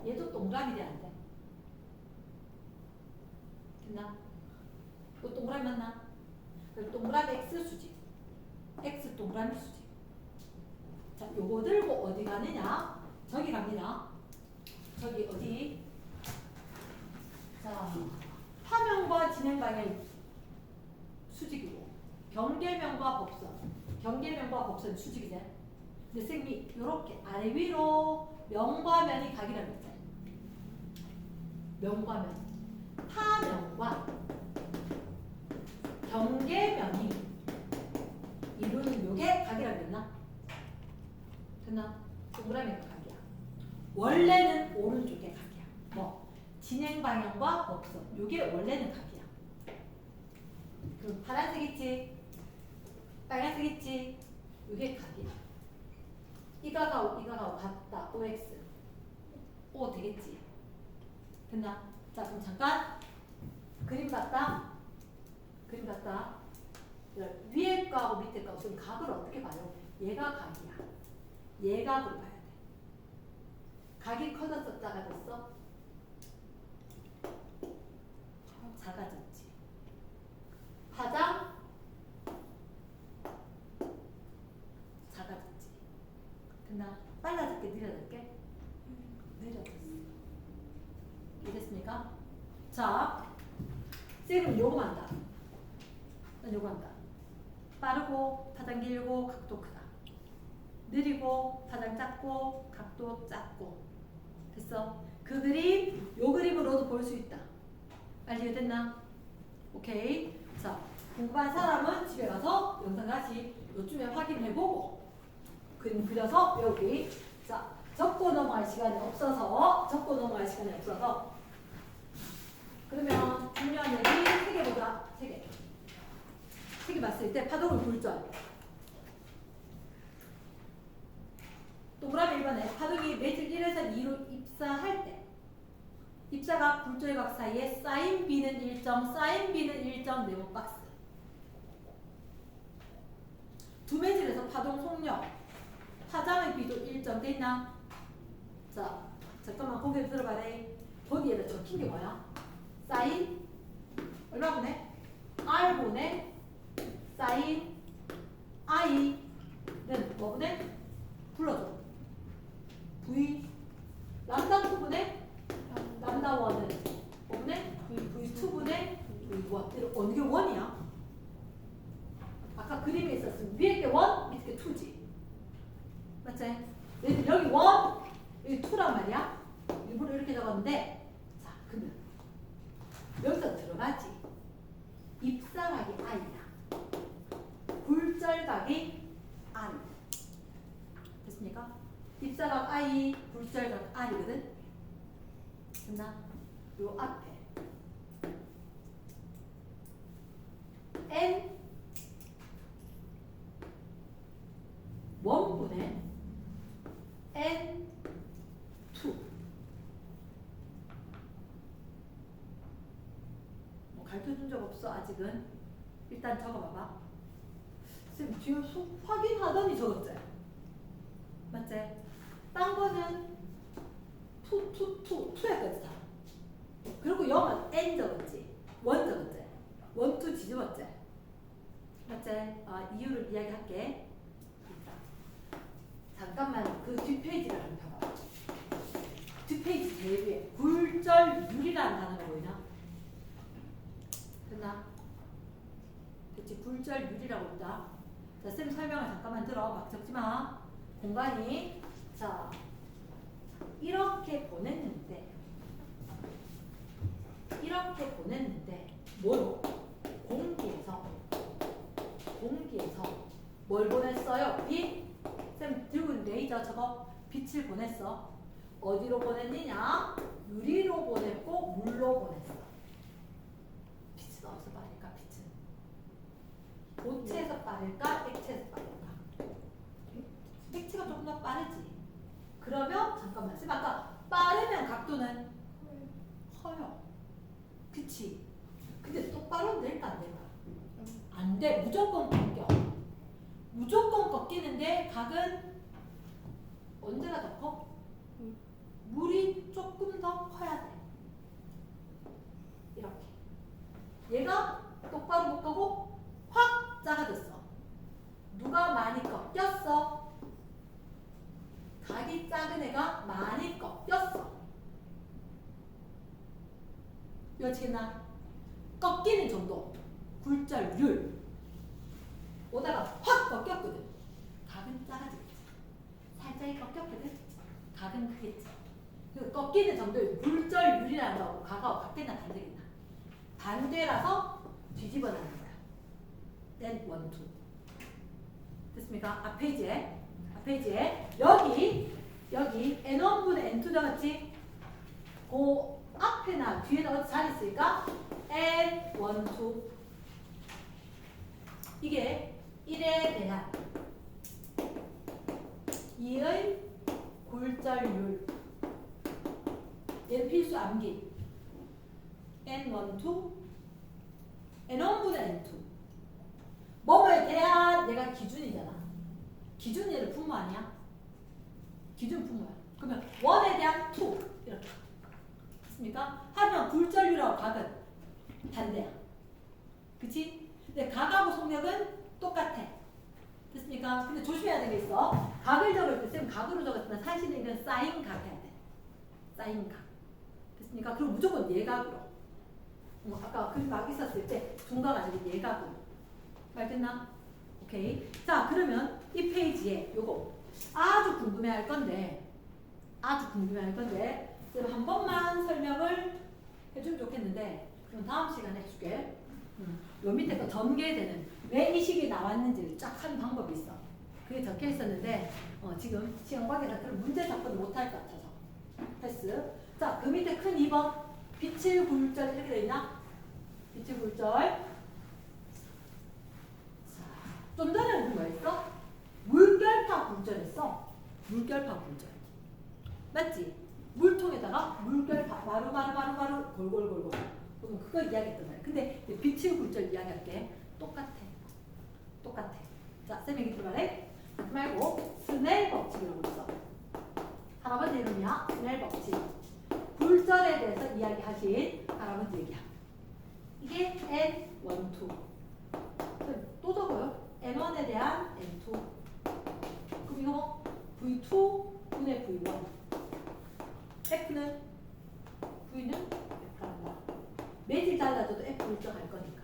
얘도 동그라미 돼 안 돼? 됐나? 또 동그라미 맞나? 그럼 동그라미 X 수직. X 동그라미 수직. 자, 요거 들고 어디 가느냐? 저기 갑니다. 저기 어디? 자, 파면과 진행 방향이 수직이고 경계면과 법선. 경계면과 법선 수직이지. 근데 선생님이 요렇게 아래 위로 면과 면이 각이라고 했잖아요. 면과 면. 파면과 경계면이 이루는 요게 각이라고 했나? 됐나? 동그라미가 각이야. 원래는 오른쪽에 각이야. 뭐 진행 방향과 법선. 요게 원래는 각이야. 그럼 파란색 있지? 빨간색 있지? 요게 각이야. 이거하고 같다. OX. O 되겠지? 됐나? 자, 그럼 잠깐 그림 봤다. 그림 봤다. 위에 거하고 밑에 거 지금 각을 어떻게 봐요? 얘가 각이야. 얘각으로 봐야 돼. 각이 커졌어, 작아졌어? 작아졌지. 파장 작아졌지. 됐나? 빨라졌게 느려졌게? 느려졌어. 이해됐습니까? 자, 쌤은 요거 한다. 난 요거 한다. 빠르고 파장 길고 각도 크다. 느리고 파장 작고 각도 작고. 됐어? 그 그림 요 그림으로도 볼 수 있다. 빨리 이해됐나? 오케이. 자, 궁금한 사람은 집에 가서 영상 다시 요쯤에 확인해보고 그림 그려서 여기. 자, 적고 넘어갈 시간이 없어서 그러면 중요한 얘기 3개 보자. 3개 봤을 때 파동을 굴절. 동그라미 1번에 파동이 매질 1에서 2로 입사할 때 입자가 굴절의 각 사이에 사인 B는 일정, 사인 B는 일정 네모 박스. 두 매질에서 파동 속력, 파장의 B도 일정 돼 있나? 자, 잠깐만 고개를 들어봐래. 거기에다 적힌 게 뭐야? 사인 얼마 분의? R분의 사인 사인 i는 뭐분의 불러줘. v 람다 2분의 람다 1은 뭐분의 v2분의 v1. 어느 게 1이야? 아까 그림에 있었으면 위에 게 1, 밑에 게 2지. 맞지? 여기 1, 여기 2란 말이야. 일부러 이렇게 적었는데, 자, 그러면 여기서 들어가지. 입사각이 i야. 굴절각이 r. 됐습니까? 입사각 i, 굴절각 r이거든. 됐나? 요 앞에 n 원분의 n 2. 뭐 가르쳐준 적 없어 아직은. 일단 적어봐봐. 쌤 뒤에 확인하더니 적었지? 맞지? 딴 거는 2였거든 다. 그리고 영은 n 적었지? 1 적었지? 1, 2 뒤집었지? 맞지? 이유를 이야기할게. 잠깐만 그 뒷페이지를 한번 펴봐. 뒷페이지 제일 위에 굴절률이라는 단어가 보이나? 됐나? 그치, 굴절률이라고 있다. 자, 쌤 설명을 잠깐만 들어. 막 적지 마. 공간이. 자, 이렇게 보냈는데 뭐로? 공기에서 뭘 보냈어요? 빛? 쌤 들고 있는 레이저 저거 빛을 보냈어. 어디로 보냈느냐? 유리로 보냈고 물로 보냈어. 빛은 어디서 빠를까? 빛은 고체에서 빠를까? 액체에서 빠를까? 액체가 조금 더 빠르지. 그러면 잠깐만 쌤 아까 빠르면 각도는 커요. 그치? 근데 똑바로 될까 안 될까? 안 돼. 무조건 꺾여. 무조건 꺾이는데 각은 언제가 더 커? 물이 조금 더 커야 돼. 이렇게. 얘가 똑바로 못 가고 확 작아졌어. 누가 많이 꺾였어? 각이 작은 애가 많이 꺾였어. 이해지겠나? 꺾이는 정도. 굴절률. 오다가 확 꺾였거든. 각은 작아지겠지. 살짝 꺾였거든. 각은 크겠지. 그 꺾이는 정도의 굴절률이라는 거하고 각하고 같겠나 다르겠나? 반대라서 뒤집어내는 거야. then 1, 2. 됐습니까? 앞 페이지에 여기 n1분의 n2 적었지? 그 앞에나 뒤에는 어디 잘 있으니까 n 1, 2. 이게 1에 대한 2의 굴절률. 얘는 필수 암기. n 1, 2 n1분의 n2. 뭐뭐에 대한 얘가 기준이잖아. 기준 얘를 분모 아니야? 기준 분모야. 그러면 1에 대한 2 이렇게. 됐습니까? 하지만 굴절률하고 각은 반대야. 그치? 근데 각하고 속력은 똑같아. 됐습니까? 근데 조심해야 되는 게 있어. 각을 적을 때 쌤 각으로 적었지만 사실은 이건 사인 각 해야 돼. 사인 각. 됐습니까? 그리고 무조건 예각으로. 아까 그림 막 있었을 때 중각 아니고 예각으로. 말됐나? 오케이. 자, 그러면 이 페이지에 요거 아주 궁금해할 건데 쌤 한 번만 설명을 해주면 좋겠는데 그럼 다음 시간에 해줄게. 요 밑에 거 전개되는 왜 이 식이 나왔는지를 쫙 하는 방법이 있어. 그게 적혀 있었는데 지금 시간 관계상 그런 문제 접근을 못할 것 같아서 패스. 자, 그 밑에 큰 2번 빛의 굴절 이렇게 되어있나? 빛의 굴절. 좀 전에 우리 뭐 했어? 물결파 굴절했어. 물결파 굴절. 맞지? 물통에다가 물결파 마루 골골골골. 그럼 그거 이야기했단 말이야. 근데 빛의 굴절 이야기할게. 똑같아. 자, 쌤 얘기 들어봐래. 말고 스넬 법칙이라고 있어. 할아버지 이름이야. 스넬 법칙. 굴절에 대해서 이야기하신 할아버지 얘기야. 이게 N, 1, 2. 또 적어요. 1에 대한 N2. 그럼 이거 뭐? V2 분의 V1. F는 V는 F란다. 매질 달라져도 F 일정할 거니까.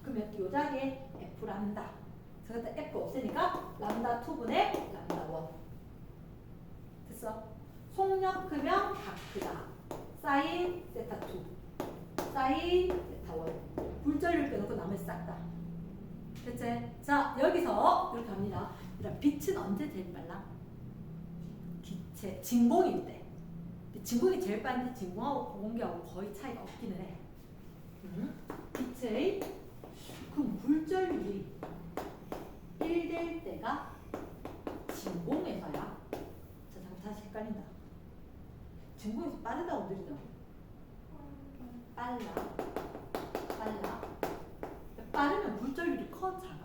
그러면 요 자리에 F란다. 그래서 F 없으니까 람다 2분의 람다 1. 됐어? 속력 크면 각 크다. 사인 세타 2. 사인 세타 1. 불전율 빼놓고 나머지 싹 다. 됐지? 자, 여기서 이렇게 합니다. 빛은 언제 제일 빨라? 기체, 진공일 때. 진공이 제일 빠른데 진공하고 공기하고 거의 차이가 없기는 해. 빛의 그 불전율이 1될 때가 진공에서야. 자, 잠깐 다시 헷갈린다. 진공에서 빠르다고 느리다고? 빨라. 빠르면 불전율이 커, 작아?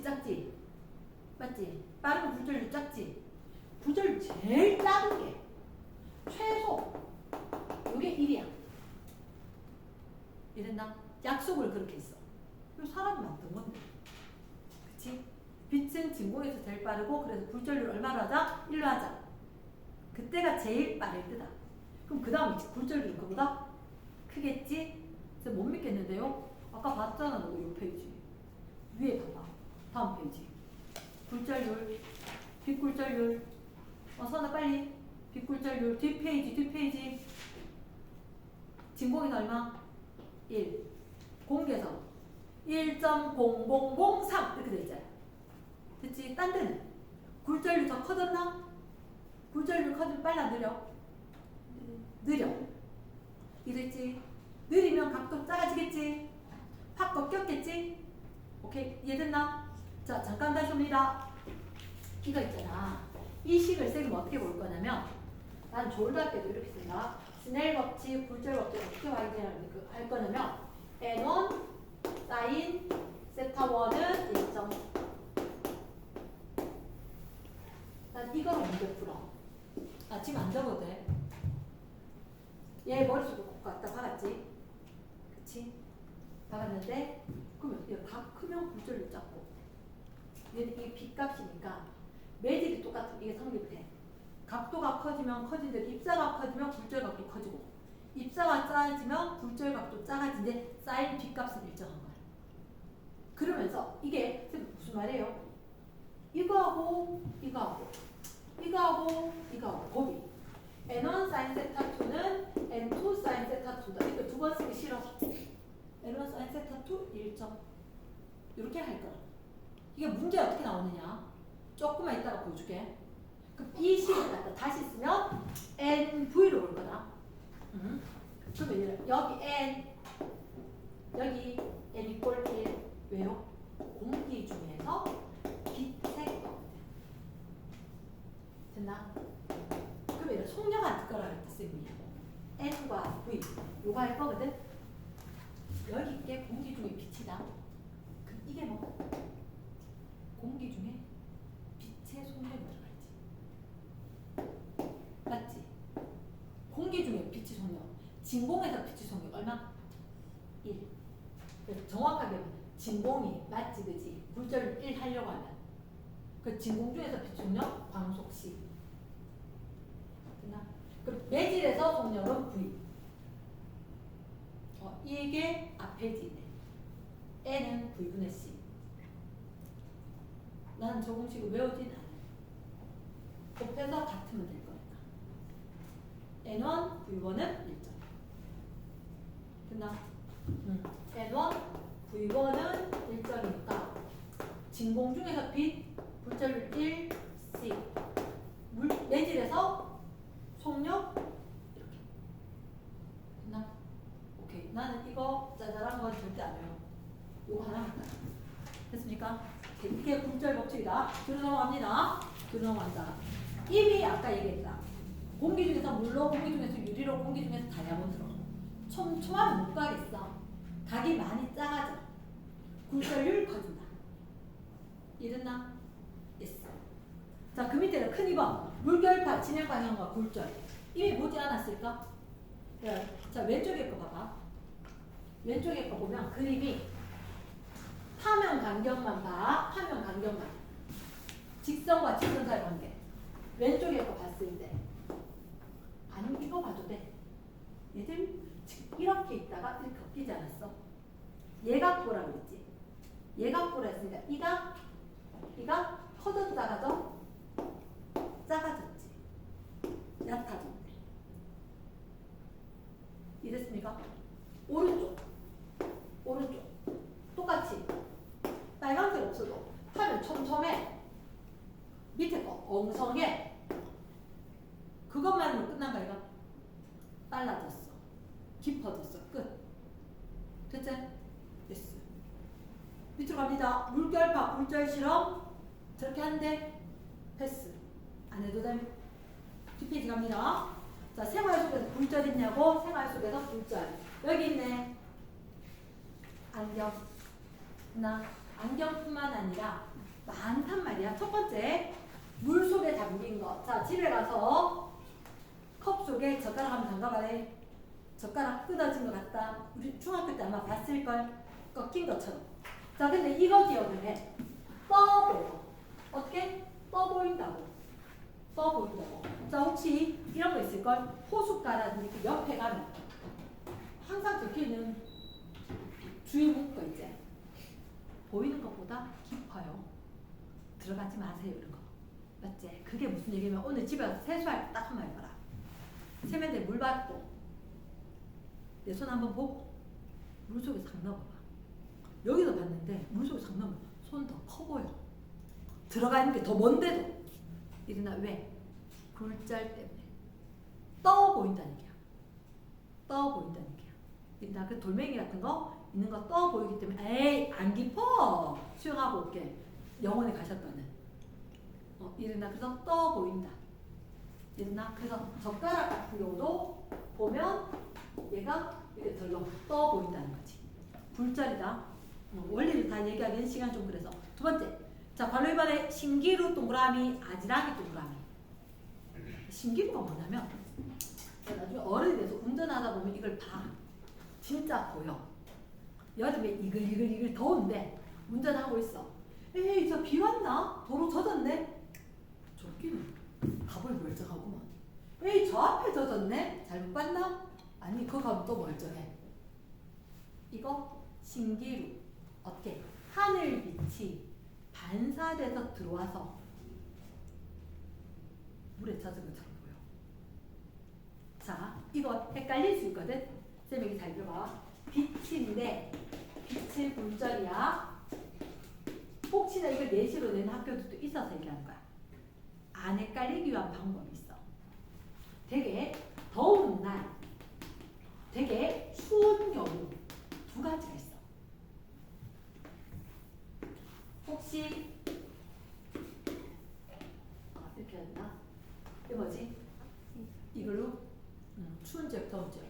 작지. 맞지? 빠르면 불전율 작지? 불전율 제일 작은 게 최소 이게 1이야. 이랬나? 약속을 그렇게 했어. 그리고 사람이 만든 건데. 그치? 빛은 진공에서 제일 빠르고 그래서 불전율 얼마로 하자? 1로 하자. 그때가 제일 빠를 때다. 그럼 그 다음 불전율은 그보다 크겠지? 그래서 못 믿겠는데요? 아까 봤잖아, 너 이 페이지. 위에 봐봐. 다음 페이지. 굴절율, 빛굴절율. 선아 빨리. 빛굴절율. 뒷페이지. 진공에서 얼마? 1. 공개서 1.0003 이렇게 돼 있잖아. 됐지? 딴 데는 굴절율 더 커졌나? 굴절율 커지면 빨라 느려? 이랬지? 느리면 각도 작아지겠지? 확 꺾였겠지? 오케이? 이해됐나? 자, 잠깐 다시 옵니다. 이거 있잖아. 이 식을 쌤이 어떻게 볼 거냐면, 난 졸다 때도 이렇게 쓴다. 스넬 법칙, 굴절 법칙 어떻게 할 거냐면, N1 사인 세타 1은 1점. 난 이거로 문제 풀어. 지금 안 적어도 돼. 얘 머릿속에 꼭 갖다 박았지? 그치? 박았는데, 그러면 얘 각 크면 굴절률 작고, 얘는 이게 빛값이니까 매질이 똑같은 이게 성립돼. 각도가 커지면 커진 대로 입자가 커지면 굴절각도 커지고, 입자가 작아지면 굴절각도 작아진데 쌓인 빛값은 일정한 거야. 그러면서 이게 무슨 말이에요? 이거하고 곱이. N1 sin 세타 2는 N2 sin 세타 2다. 이거 두 번 쓰기 싫어. N1 sin 세타 2 1점. 이렇게 할 거야. 이게 문제 어떻게 나오느냐? 조금만 이따가 보여줄게. 그럼 이 식을 갖다 다시 쓰면 NV로 올 거다. 그러면 여기 여기 N 이퀄 1. 왜요? 공기 중에서 빛의 거거든. 됐나? 그러면 속력 안 거라 그랬다, 쌤이. N과 V. 요거 할 거거든? 여기 있게 공기 중에 빛이다. 그럼 이게 뭐? 공기 중에 빛의 속력이 들어가지. 맞지? 공기 중에 빛의 속력. 진공에서 빛의 속력 얼마? 1. 정확하게 진공이 맞지, 그지? 굴절 1 하려고 하면 그 진공 중에서 빛 속력 광속시. 됐나? 그럼 매질에서 속력은 V. 이게 앞에지네. N은 V분의 C. 나는 저 공식을 외우진 않아. 곱해서 같으면 될 거니까. N1, V1은 1점. 됐나? N1, V1은 1점이니까 진공 중에서 빛, 굴절률 1, C. 매질에서 속력 이렇게. 됐나? 오케이. 나는 이거 짜잘한 건 절대 안 해요. 이거 하나 할까? 됐습니까? 이게 굴절 법칙이다. 뒤로 넘어갑니다. 뒤로 넘어간다. 이미 아까 얘기했다. 공기 중에서 물로, 공기 중에서 유리로, 공기 중에서 다이아몬드로. 촘촘하면 못 가겠어. 각이 많이 작아져. 굴절률 커진다. 이랬나? 있어. 자, 그 밑에는 큰 2번. 물결파, 진행 방향과 굴절. 이미 보지 않았을까? 자, 왼쪽에 거 봐봐. 왼쪽에 거 보면 그림이 파면 간격만 봐. 파면 간격만. 직선과 직선 사이 관계. 왼쪽에 거 봤을 때. 아니 이거 봐도 돼. 얘들 이렇게 있다가 이렇게 꺾이지 않았어. 예각보라고 했지. 예각보라 했으니까 이가 커져도 작아져? 작아졌지. 얕아졌네. 이랬습니까? 오른쪽 똑같이 빨간색 없어도 파면 촘촘해. 밑에 거 엉성해. 그것만으로 끝난 거야. 빨라졌어. 깊어졌어. 끝. 됐지? 됐어. 밑으로 갑니다. 물결파 굴절 실험 저렇게 하는데 패스. 안 해도 돼. 뒷페이지 갑니다. 자, 생활 속에서 굴절 있냐고. 생활 속에서 굴절. 여기 있네. 안경. 안경뿐만 아니라 많단 말이야. 첫 번째, 물 속에 담긴 거. 자, 집에 가서 컵 속에 젓가락 한번 담가봐래. 젓가락 끊어진 것 같다. 우리 중학교 때 아마 봤을걸. 꺾인 것처럼. 자, 근데 이거 기억을 해. 떠 보여. 어떻게? 떠 보인다고. 떠 보인다고. 자, 혹시 이런 거 있을걸? 호숫가라든지 그 옆에 가면 항상 적혀있는 주의 문구 있지? 보이는 것보다 깊어요. 들어가지 마세요. 이런 거. 맞지? 그게 무슨 얘기냐면 오늘 집에 가서 세수할 때 딱 한번 해봐라. 세면대 물 받고 내 손 한번 보고 물속에 싹 넣어봐봐. 여기도 봤는데 물속에 싹 넣으면 손 더 커 보여. 들어가 있는 게 더 먼데도. 이러나 왜? 굴절 때문에. 떠 보인다는 얘기야. 떠 보인다는 얘기야. 이러나 그 돌멩이 같은 거 있는 거 떠 보이기 때문에 에이 안 깊어. 수영하고 올게. 영원히 가셨다는. 이러나 그래서 떠 보인다. 이러나 그래서 젓가락 같은 경우도 보면 얘가 이렇게 덜렁 떠 보인다는 거지. 굴절이다. 원리를 다 얘기하기엔 시간 좀 그래서. 두 번째, 자 관로 위반에 신기루 동그라미, 아지랑이 동그라미. 신기루가 뭐냐면 나중에 어른이 돼서 운전하다 보면 이걸 봐. 진짜 보여. 여름에 이글 더운데 운전하고 있어. 에이 저 비 왔나? 도로 젖었네? 젖기는 가볼 멀쩡하구만. 에이 저 앞에 젖었네? 잘못 봤나? 아니 그거 가면 또 멀쩡해. 이거 신기루. 어때? 하늘빛이 반사돼서 들어와서 물에 젖은 것처럼 보여. 자, 이거 헷갈릴 수 있거든? 쌤 여기 잘 들어봐. 빛인데 빛의 굴절이야. 혹시나 이걸 예시로 낸 학교들도 있어서 얘기하는 거야. 안 헷갈리기 위한 방법이 있어. 되게 더운 날, 되게 추운 경우 두 가지가 있어. 혹시 이렇게 해야 되나? 이게 뭐지? 이걸로 추운 지역, 더운 지역.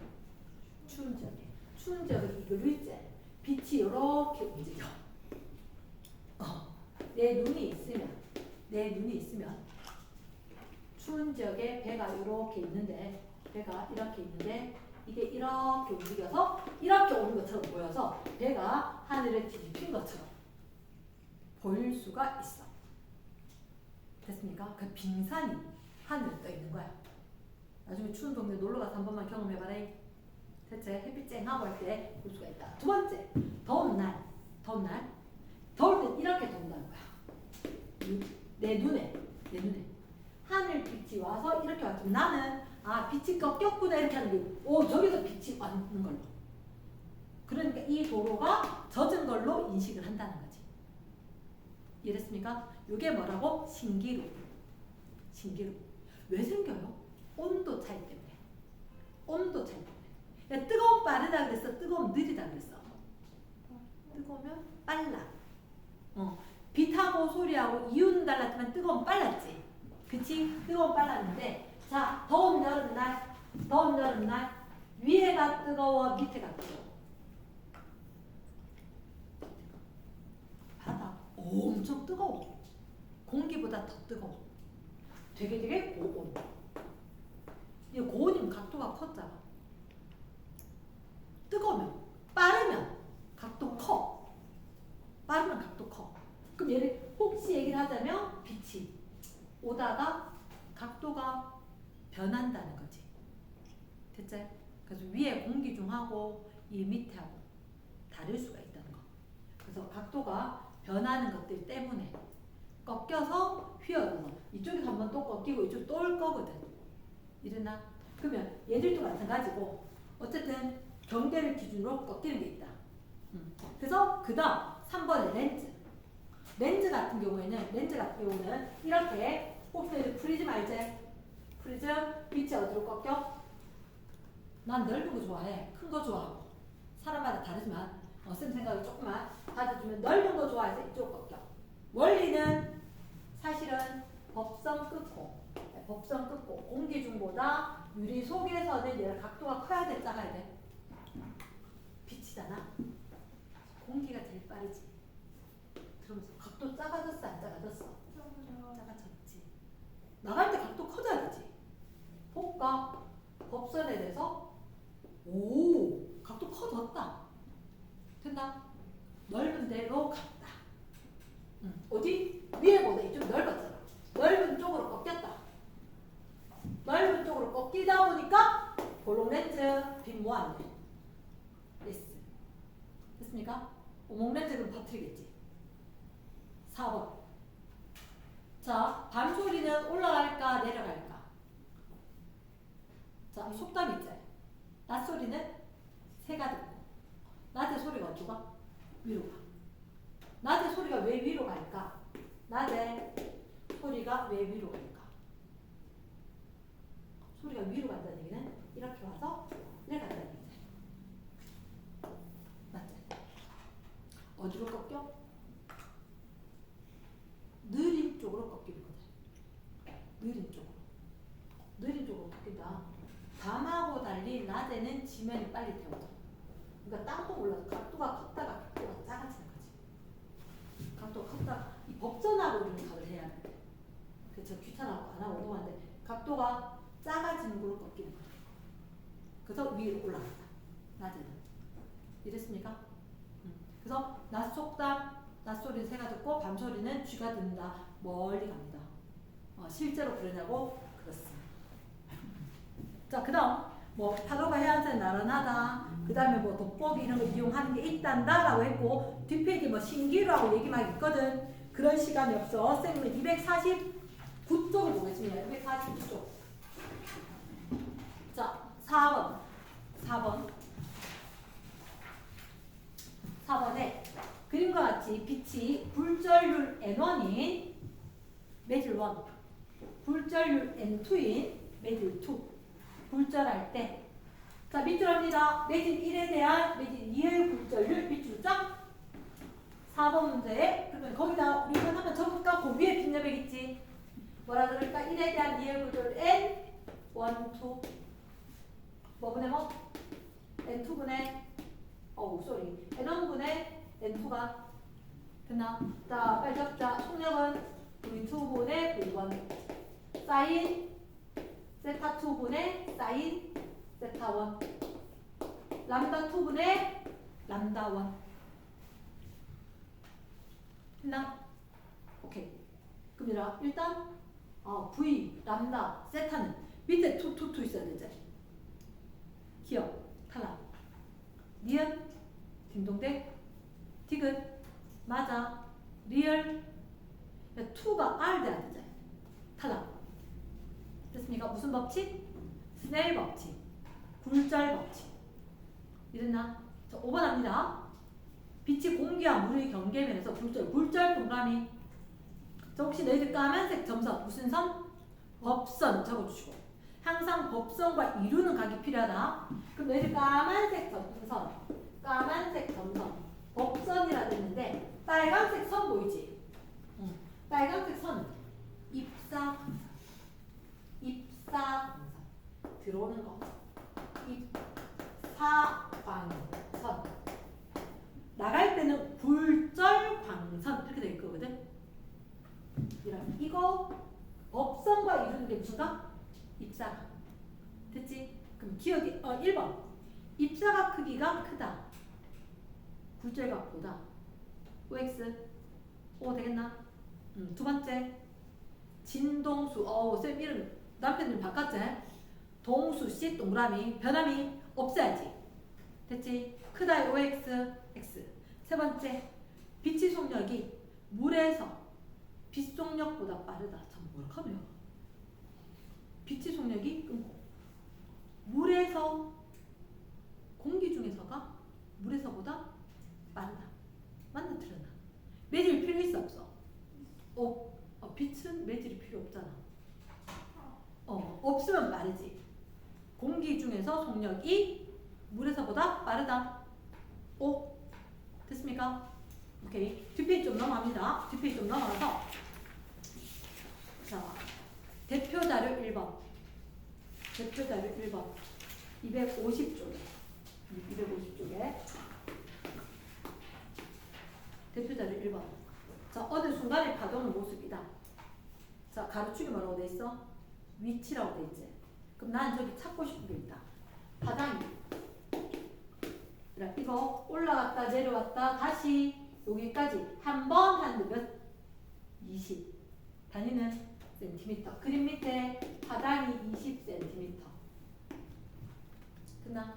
추운 지역에. 추운 지역은 이걸로 있지. 빛이 이렇게 움직여. 내 눈이 있으면 추운 지역에 배가 이렇게 있는데 이게 이렇게 움직여서 이렇게 오는 것처럼 보여서 배가 하늘에 뒤집힌 것처럼 보일 수가 있어. 됐습니까? 그 빙산이 하늘에 떠 있는 거야. 나중에 추운 동네 놀러 가서 한 번만 경험해봐라. 대체 햇빛 쨍하고 할 때 볼 수가 있다. 두 번째, 더울 때 이렇게 더운다는 거야. 내 눈에 하늘빛이 와서 이렇게 왔지. 나는 빛이 꺾였구나 이렇게 하는 게 저기서 빛이 왔는 걸로. 그러니까 이 도로가 젖은 걸로 인식을 한다는 거지. 이해됐습니까? 이게 뭐라고? 신기루. 왜 생겨요? 온도 차이 때문에. 야, 뜨거운 빠르다 그랬어? 뜨거운 느리다 그랬어? 뜨거우면 빨라. 빛하고 소리하고 이유는 달랐지만 뜨거운 빨랐지. 그치? 뜨거운 빨랐는데 자 더운 여름날 위에가 뜨거워 밑에가 뜨거워? 바다 엄청 뜨거워. 공기보다 더 뜨거워. 되게 고온. 이 고온이면 각도가 컸잖아. 뜨거우면 빠르면 오다가 각도가 변한다는 거지. 됐지? 그래서 위에 공기중하고 이 밑에하고 다를 수가 있다는 거. 그래서 각도가 변하는 것들 때문에 꺾여서 휘어져서 이쪽에서 한번 또 꺾이고 이쪽 또 올 거거든. 이랬나? 그러면 얘들도 마찬가지고 어쨌든 경계를 기준으로 꺾이는 게 있다. 그래서 그 다음 3번의 렌즈. 렌즈 같은 경우는 이렇게 혹시 프리즘 알지? 프리즘 위치 어디로 꺾여? 난 넓은 거 좋아해. 큰 거 좋아하고. 사람마다 다르지만 쌤 생각을 조금만 받아주면 넓은 거 좋아해서 이쪽 꺾여. 원리는 사실은 법선 끊고 공기중보다 유리 속에서는 얘가 각도가 커야 돼, 작아야 돼? 빛이잖아. 공기가 제일 빠르지. 그러면서 각도 작아졌어, 안 작아졌어? 작아졌지. 나갈 때 각도 커져야 되지. 볼까? 법선에 대해서 각도 커졌다. 된다? 넓은 데로 갔다. 어디? 위에보다 이쪽 넓었잖아. 넓은 쪽으로 꺾였다. 넓은 쪽으로 꺾이다 보니까 볼록 렌즈 빈 모았네. 예스. 됐습니까? 오목 렌즈는 퍼뜨리겠지. 4번. 자, 밤소리는 올라갈까 내려갈까? 자, 속담 있지? 낮소리는 새가 듣고 낮에 소리가 어디로 가? 위로 가. 낮에 소리가 왜 위로 갈까? 낮에 소리가 왜 위로 갈까? 소리가 위로 간다는 얘기는 이렇게 와서 내려간다는 얘기지. 맞지? 어디로 꺾여? 느린 쪽으로 꺾이는 거지. 느린 쪽으로. 느린 쪽으로 꺾인다. 밤하고 달리 낮에는 지면이 빨리 태워져. 그러니까 땅콩 올라서 각도가 컸다가 각도가 작아지는 거지. 각도가 컸다가 이 법선하고 좀 각을 해야 돼. 그래서 귀찮아서 안 하고 오동하는데 각도가 작아지는 걸로 꺾이는 거야. 그래서 위로 올라간다. 낮에는. 이랬습니까? 그래서 낮 속담, 낮소리는 새가 듣고 밤소리는 쥐가 듣는다. 멀리 갑니다. 실제로 그러냐고? 그렇습니다. 자, 그 다음 뭐 파도가 해안선에 나란하다. 그 다음에 뭐 돋보기 이런 거 이용하는 게 있단다 라고 했고 뒷페이지 뭐 신기루하고 얘기 막 있거든. 그런 시간이 없어. 쌤은 249쪽을 보겠습니다. 249쪽. 자, 4번. 4번에 그림과 같이 빛이 굴절률 N1인 매질 1, 굴절률 N2인 매질 2. 굴절할 때, 자, 밑줄합니다. 매질 1에 대한 매질 2의 굴절률 밑줄죠? 4번 문제에, 그러면 거기다 우리 이건 한번 적을까? 그 위에 빈여백 있지? 뭐라 그럴까? 1에 대한 2의 굴절률 N, 1, 2. 뭐분의 뭐? N2분의, N1분의 N2가 됐나? 자, 빨리 적자. 속력은 V2분의 V1 사인 세타 2분의 사인 세타 1 람다 2분의 람다 1 했나? 오케이. 그럼 일단 V 람다 세타는 밑에 2 있어야 되지. 기억 탈락. 니은 딩동댕 디귿 맞아. 리얼 2가 R 돼야 되지. 탈락. 됐습니까? 무슨 법칙? 스넬 법칙. 굴절 법칙. 이랬나? 자, 5번 합니다. 빛이 공기와 물의 경계면에서 굴절 동그라미. 자, 혹시 너희들 까만색 점선 무슨 선? 법선 적어주시고. 항상 법선과 이루는 각이 필요하다. 그럼 너희들 까만색 점선 법선이라 됐는데 빨간색 선 보이지? 빨간색 선은 입사광선 들어오는 거 입사광선 나갈 때는 굴절광선 이렇게 돼 있거든. 이거 법선과 이루는 게 무슨가? 입사각. 됐지? 그럼 기억이 1번 입사각 크기가 크다. 굴절각보다 OX O 되겠나? 두 번째 진동수. 쌤 이름 남편님 바꿨지? 동수 C 동그라미 변함이 없어야지. 됐지? 크다의 OX X. 세 번째, 빛의 속력이 물에서 빛 속력보다 빠르다. 참 뭐라카노요? 빛의 속력이 끊고 물에서 공기 중에서가 물에서보다 빠르다. 맞나 틀렸나? 매질 필요 있어 없어? 빛은 매질이 필요 없잖아. 없으면 빠르지. 공기 중에서 속력이 물에서보다 빠르다. 됐습니까? 오케이. 뒷페이지 좀 넘어갑니다. 뒷페이지 좀 넘어가서 자, 대표 자료 1번. 대표 자료 1번. 250쪽에. 250쪽에. 대표 자료 1번. 자, 어느 순간에 파도는 모습이다. 자, 가로축이 뭐라고 돼 있어? 위치라고 돼 있지. 그럼 난 저기 찾고 싶은 게 있다. 바닥이. 이거 올라갔다 내려왔다 다시 여기까지 한 번 하는데 몇? 20. 단위는 센티미터. 그림 밑에 바닥이 20cm. 끝나?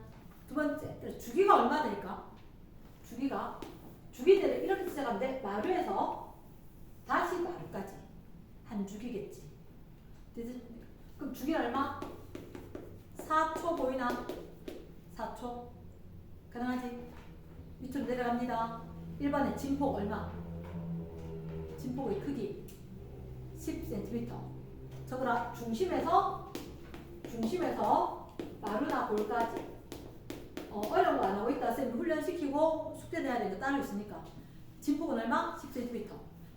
두 번째, 주기가 얼마 될까? 주기대로 이렇게 시작하는데 마루에서 다시 마루까지 한 주기겠지. 그럼 주기 얼마? 4초 보이나? 4초. 가능하지? 밑으로 내려갑니다. 1번에 진폭 얼마? 진폭의 크기 10cm. 적어라. 중심에서 마루나 볼까지. 어려운 거 안 하고 있다. 쌤 훈련시키고 숙제 내야 되니까 따로 있으니까. 진폭은 얼마? 10cm.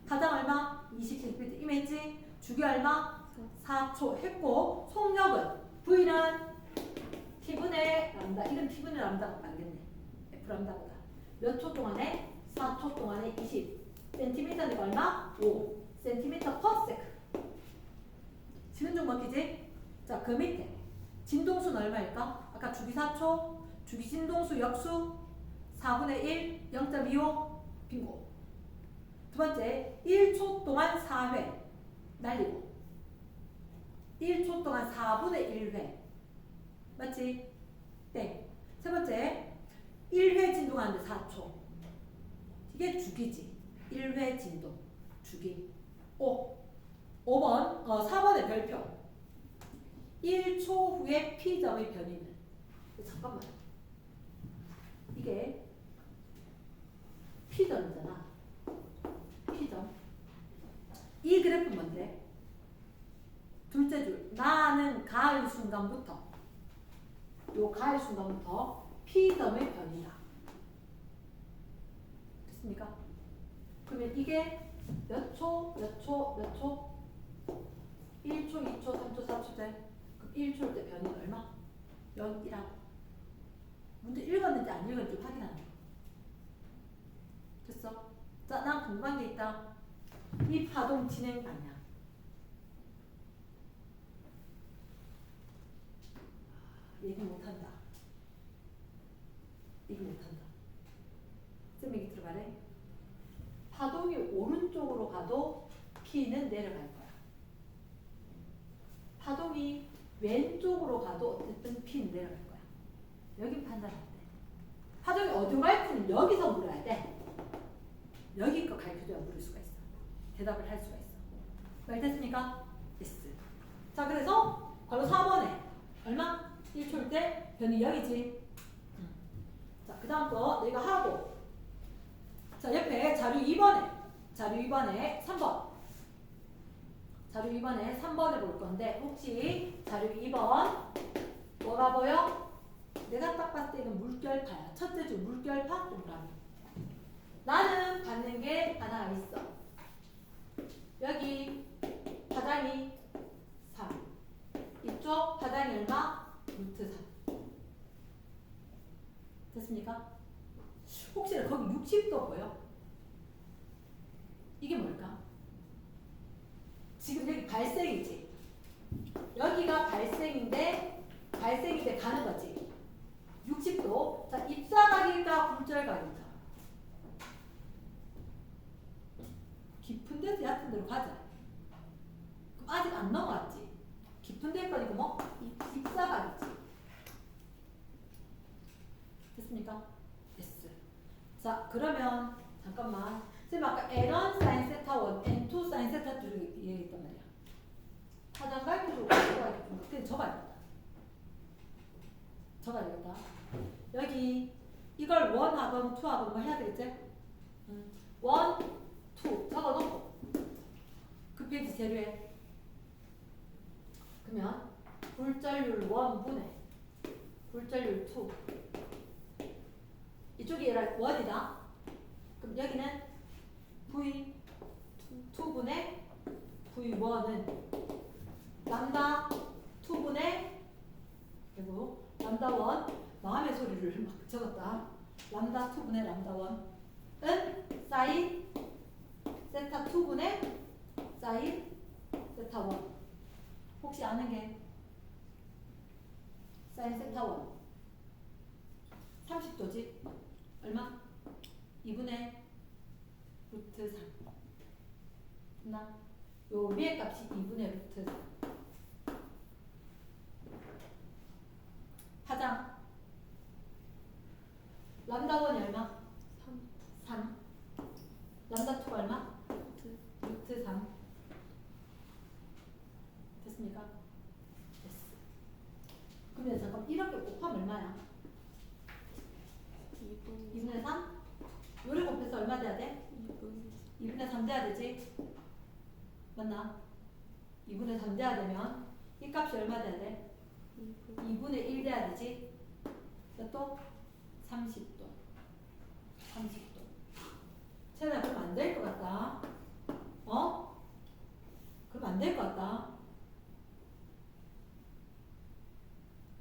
가장 얼마? 20cm. 이메지 주기 얼마? 4초 했고 속력은 V는 T분의 람다. 이건 T분의 람다가 맞겠네. F 람다보다. 몇 초 동안에? 4초 동안에 20cm니까 얼마? 5cm per sec. 지금 좀 먹히지? 자, 그 밑에 진동수는 얼마일까? 아까 주기 4초, 주기 진동수 역수 4분의 1, 0.25 빙고. 두 번째, 1초 동안 4회 날리고 1초 동안 4분의 1회 맞지? 땡. 세 번째, 1회 진동하는데 4초. 이게 주기지. 1회 진동. 주기. 5번, 4번의 별표. 1초 후에 P점의 변이는. 잠깐만. 이게 P점이잖아. P점. 이 그래프 뭔데? 둘째 줄. 나는 가을 순간부터. 요 가을 순간부터 P점의 변이다. 됐습니까? 그러면 이게 몇 초, 몇 초, 몇 초? 1초, 2초, 3초, 4초 돼. 그럼 1초일 때 변이는 얼마? 0이라고. 문제 읽었는지 안 읽었는지 확인하는 거. 됐어? 자, 난 궁금한 게 있다. 이 파동 진행 방향. 얘기 못한다. 얘기 못한다. 쌤 얘기 들어가래. 파동이 오른쪽으로 가도 P는 내려갈 거야. 파동이 왼쪽으로 가도 어쨌든 P는 내려갈 거야. 여기 판단할 때. 파동이 어디로 갈지는 여기서 물어야 돼. 여기 거 가르쳐줘야 물을 수가 있어. 대답을 할 수가 있어. 말 됐습니까? 됐어. 자, 그래서 바로 4번에 얼마? 1초일 때 변이 여기지. 자, 그 다음 거 내가 하고. 자, 옆에 자료 2번에 3번. 자료 2번에 3번을 볼 건데 혹시 자료 2번 뭐가 보여? 내가 딱 봤을 때 이건 물결파야. 첫째 줄 물결파 동그라미. 나는 받는 게 하나 있어. 여기 바닥이 3. 이쪽 바닥이 얼마? 루트 3. 됐습니까? 혹시 거기 60도 보여? 이게 뭘까? 지금 여기 발생이지. 여기가 발생인데 가는 거지. 60도. 자, 입사각일까 굴절각일까? 깊은 데서 얕은 데로 가자. 아직 안 넘어갔지. 깊은 데일 거니까 뭐? 입사각이지. 됐습니까? 됐어. 자, 그러면 잠깐만. 쌤 아까 N1 sin 세타 1, N2 sin 세타 2를 얘기했단 말이야. 파장 가르쳐주고 적어야 좀 그때 적어야겠다. 적어야겠다. 여기 이걸 1 하건 2 하건 뭐 해야 되겠지? 1, 2 적어놓고 그 페이지 재료에 그러면 굴절률 1분의 굴절률 2 이쪽이 얘가 1이다. 그럼 여기는 V 2분의 V1은 람다 2분의 그리고 람다 1 마음의 소리를 막 적었다. 람다 2분의 람다 1은 사인 세타 2분의 사인 세타 1 혹시 아는 게 사인 세타 1 30도지? 얼마? 2분의 루트 3 됐나? 요 위의 값이 2분의 루트 3 파장 람다 1이 얼마? 3 람다 2가 얼마? 루트 3 됐습니까? 됐어. 그러면 잠깐 이렇게 곱하면 얼마야? 2분의 3? 요를 곱해서 얼마 돼야 돼? 2분의 3 돼야 되지? 맞나? 2분의 3 돼야 되면 이 값이 얼마 돼야 돼? 2분의 1 돼야 되지? 또 30도 30도 채연아 그럼 안 될 것 같다. 어? 그럼 안 될 것 같다.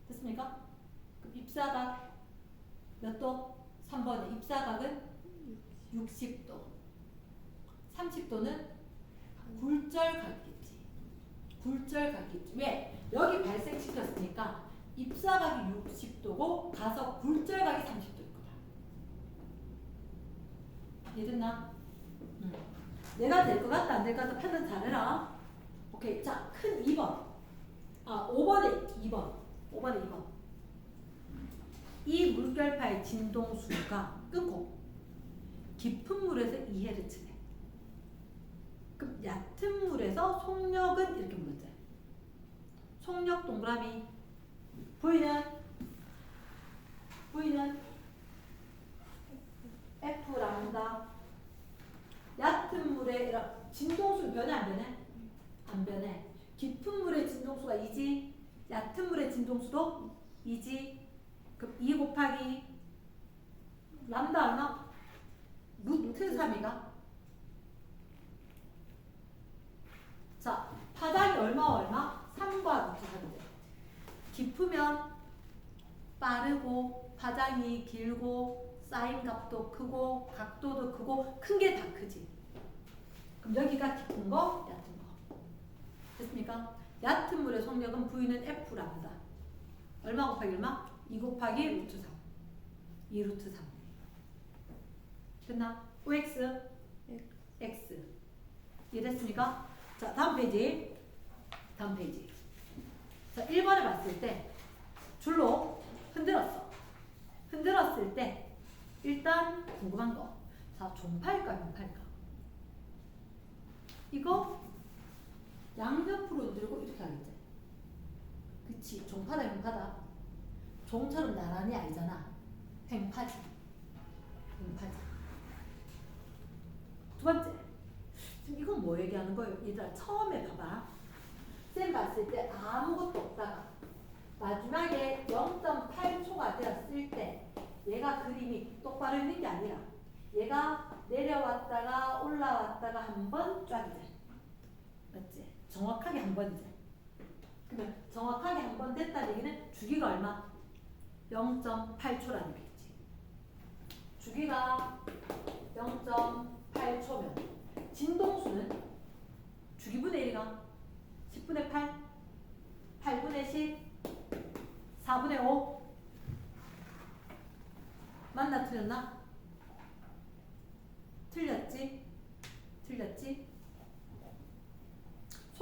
됐습니까? 그럼 입사각 몇 도? 3번에 입사각은 60도 30도는 굴절각이겠지. 굴절각이겠지. 왜? 여기 발생시켰으니까 입사각이 60도고 가서 굴절각이 30도일 거다. 이해됐나? 내가 될 것 같다 안 될 것 같다 판단 잘해라. 오케이. 자, 큰 2번. 5번에 2번. 5번에 2번. 이 물결파의 진동수가 끊고 깊은 물에서 2Hz래. 그럼 얕은 물에서 속력은 이렇게 물었잖아. 속력 동그라미 V는 F 람다 얕은 물에 진동수는 변해 안 변해? 안 변해. 깊은 물의 진동수가 2지 얕은 물의 진동수도 2지 그럼 2 곱하기 람다 얼마? 루트 3이가 자 파장이 얼마? 3과 루트 3이죠. 깊으면 빠르고 파장이 길고 사인 값도 크고 각도도 크고 큰 게 다 크지. 그럼 여기가 깊은 거 얕은 거 됐습니까? 얕은 물의 속력은 V는 F 람다 얼마 곱하기 얼마? 2 곱하기 루트 3 2 루트 3 됐나? OX X 이해됐습니까? 자 다음 페이지 자 1번을 봤을 때 줄로 흔들었을 때 일단 궁금한 거 자 종파일까 용파일까? 이거 양옆으로 흔들고 이렇게 하겠지. 그치 종파다 용파다. 종처럼 나란히 아니잖아. 횡파지. 두 번째 지금 이건 뭐 얘기하는 거예요? 얘들아 처음에 봐봐. 쌤 봤을 때 아무것도 없다가 마지막에 0.8초가 되었을 때 얘가 그림이 똑바로 있는 게 아니라 얘가 내려왔다가 올라왔다가 한 번 쫙이지. 맞지? 정확하게 한 번이지. 그러면 정확하게 한 번 됐다는 얘기는 주기가 얼마? 0.8초라는 얘기지. 주기가 0.8초면 진동수는 주기분의 1이가 10분의 8, 8분의 10, 4분의 5 맞나 틀렸나? 틀렸지?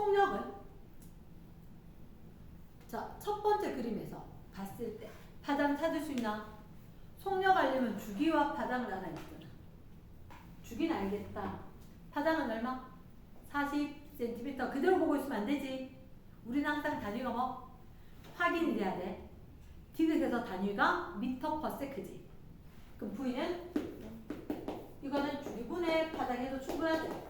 속력은 자, 첫 번째 그림에서 봤을 때 파장 찾을 수 있나? 속력 알려면 주기와 파장을 알아야 되잖아. 주기는 알겠다. 파장은 얼마? 40cm. 그대로 보고 있으면 안 되지. 우리는 항상 단위가 뭐? 확인이 돼야 돼. 디귿에서 단위가 미터 퍼 세크지. 그럼 V는 이거는 주기분의 파장에도 충분하죠.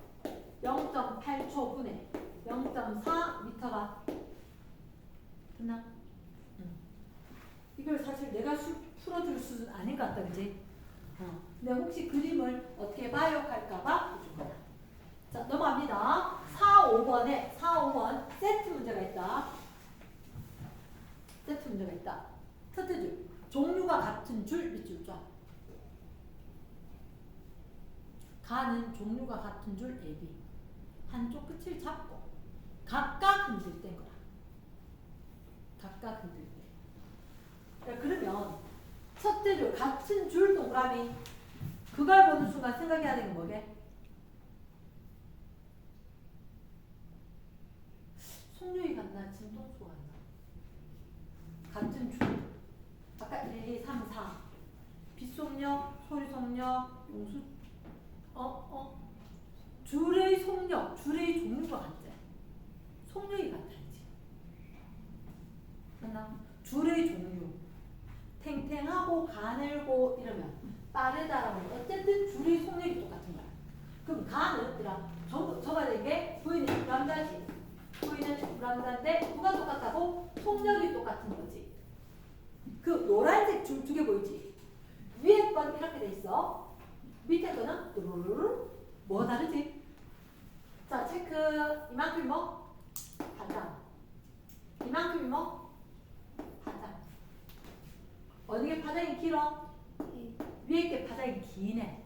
0.8초 분의 0.4 미터가 됐나? 이걸 사실 내가 풀어줄 수는 아닌 것 같다, 그지? 근데 혹시 그림을 어떻게 봐요? 할까봐 해준 거야. 자, 넘어갑니다. 4, 5번 세트 문제가 있다. 세트 문제가 있다. 첫째 줄, 종류가 같은 줄, 밑줄 쫙. 가는 종류가 같은 줄 AB. 한쪽 끝을 잡고 각각 흔들 땐 거야. 각각 흔들 때. 그러면 첫째 줄, 같은 줄 동그라미. 그걸 보는 순간 생각해야 되는 게 뭐게? 속력이 같나? 진동수가 같나? 같은 줄. 아까 1, 2, 3, 4. 빛속력, 소리속력, 용수, 줄의 속력, 줄의 종류가 같지. 속력이 같아야지. 맞나? 줄의 종류. 탱탱하고 가늘고 이러면 빠르다라고 어쨌든 줄의 속력이 똑같은 거야. 그럼 가는 저가 된 게 V는 불암자지. V는 불암자인데 누가 똑같다고? 속력이 똑같은 거지. 그 노란색 줄 두 개 보이지? 위에 건 이렇게 돼 있어. 밑에 거는 뚜루루루 뭐가 다르지? 자, 체크. 이만큼이 뭐? 파장. 이만큼이 뭐? 파장. 어느 게 파장이 길어? 위에 게 파장이 기네.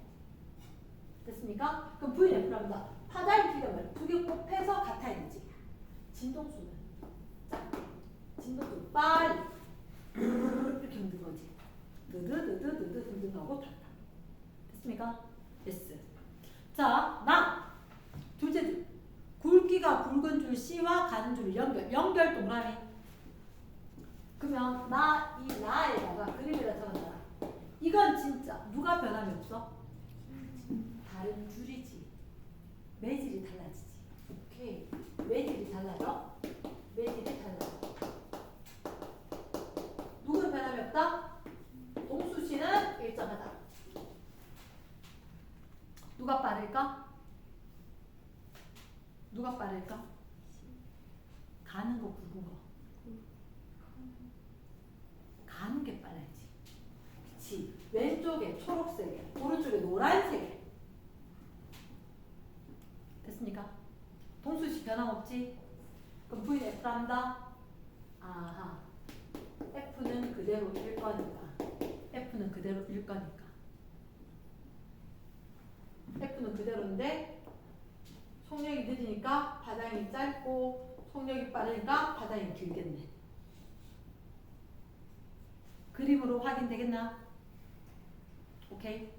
됐습니까? 그럼 V는 그럽니다. 파장이 길으면 두 개 곱해서 같아야 되지. 진동수는 작게. 진동수 빨리. 이렇게 흔든 거지. 느드느드 흔든 거고 같다. 됐습니까? yes. 자, 둘째 줄. 굵기가 굵은 줄 C와 가는 줄 연결 동그라미. 그러면 이 나에다가 그림에다 적어놔라. 이건 진짜 누가 변함이 없어? 다른 줄이지. 매질이 달라지지. 오케이. 매질이 달라져? 매질이 달라져. 누구는 변함이 없다? 동수 씨는 일정하다. 누가 빠를까? 누가 빠를까? 가는 거 굵은 거. 가는 게 빨라야지. 그치? 왼쪽에 초록색에, 오른쪽에 노란색에. 됐습니까? 동수식 변함없지? 그럼 V는 F를 한다? 아하. F는 그대로일 거니까. F는 그대로일 거니까. F는 그대로인데 속력이 늦으니까 파장이 짧고 속력이 빠르니까 파장이 길겠네. 그림으로 확인되겠나? 오케이.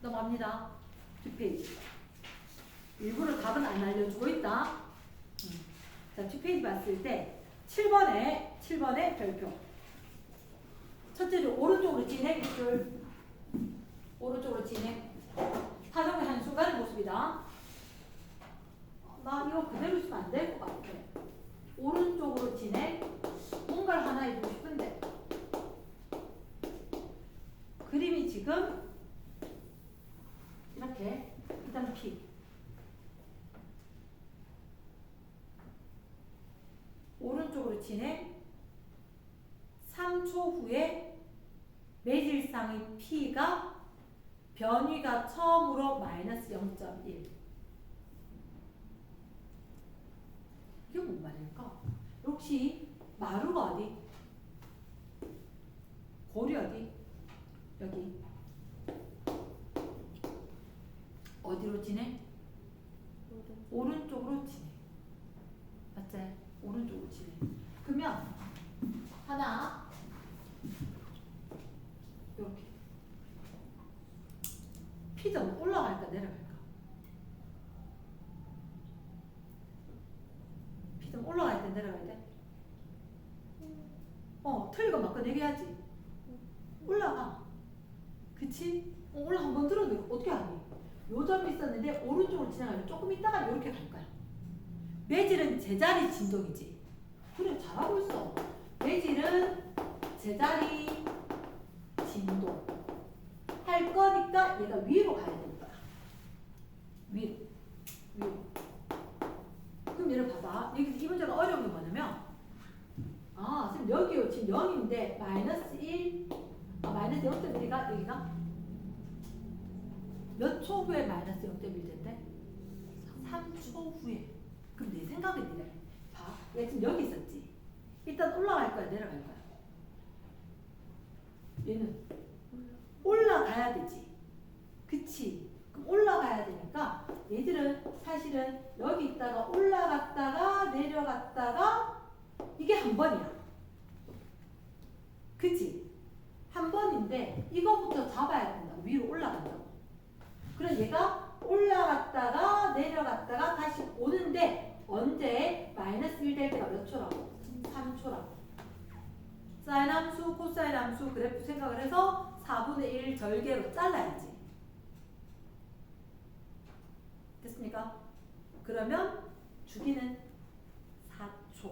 넘어갑니다. 뒷페이지. 일부러 답은 안 알려주고 있다. 자, 뒷페이지 봤을 때 7번에 별표. 첫째 줄 오른쪽으로 진행, 줄 오른쪽으로 진행. 파동의 한 순간의 모습이다. 나 이거 그대로 있으면 안 될 것 같아. 오른쪽으로 진행. 뭔가를 하나 해주고 싶은데 그림이 지금 이렇게 일단 P 오른쪽으로 진행 3초 후에 매질상의 P가 변위가 처음으로 마이너스 0.1 이게 뭔 말일까? 혹시 마루가 어디? 골이 어디? 여기 어디로 진행? 오른쪽으로 진행. 맞지? 오른쪽으로 진행. 그러면 하나 이렇게 P점 올라갈까 내려갈까? 오늘 한 번 들었는데 어떻게 하니? 요 점이 있었는데 오른쪽으로 지나가면 조금 있다가 이렇게 갈 거야. 매질은 제자리 진동이지. 그래 잘하고 있어. 매질은 제자리 진동 할 거니까 얘가 위로 가야 될 거야. 위로. 그럼 얘를 봐봐. 여기 이 문제가 어려운 게 뭐냐면 선생님 여기요 지금 0인데 마이너스 1 마이너스 0.1이가 여기가 몇 초 후에 마이너스 0.1 된대? 3초 후에. 그럼 내 생각은 이래. 봐. 얘 지금 여기 있었지. 일단 올라갈 거야, 내려갈 거야. 얘는 올라가야 되지. 그치? 그럼 올라가야 되니까 얘들은 사실은 여기 있다가 올라갔다가 내려갔다가 이게 한 번이야. 그치? 한 번인데 이거부터 잡아야 된다. 위로 올라간다고. 그럼 얘가 올라갔다가 내려갔다가 다시 오는데 언제 마이너스 1 될 때가 몇 초라고? 3초라고. 사인 함수, 코사인 함수 그래프 생각을 해서 4분의 1 절개로 잘라야지. 됐습니까? 그러면 주기는 4초.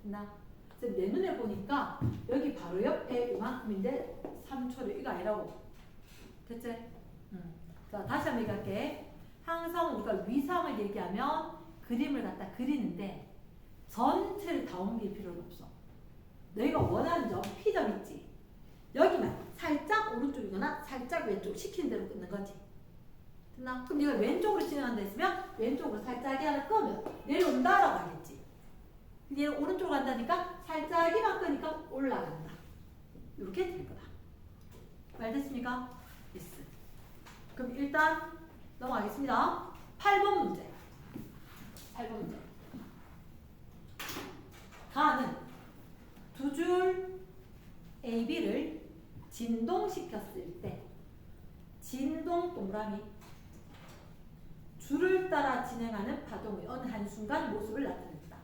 됐나? 내 눈에 보니까 여기 바로 옆에 이만큼인데 3초를 이거 아니라고. 됐지? 자, 다시 한번 얘기할게. 항상 우리가 위상을 얘기하면 그림을 갖다 그리는데 전체를 다 옮길 필요는 없어. 너희가 원하는 점, P점 있지? 여기만 살짝 오른쪽이거나 살짝 왼쪽 시키는 대로 끊는 거지. 됐나? 그럼 네가 왼쪽으로 진행한다 했으면 왼쪽으로 살짝이 하나 끄면 내려온다라고 하겠지. 얘는 오른쪽으로 간다니까 살짝이만 끄니까 올라간다. 이렇게 될 거다. 말 됐습니까? yes. 그럼 일단 넘어가겠습니다. 8번 문제. 8번 문제. 가는 두 줄 AB를 진동시켰을 때 진동 동그라미 줄을 따라 진행하는 파동의 어느 한순간 모습을 나타낸다.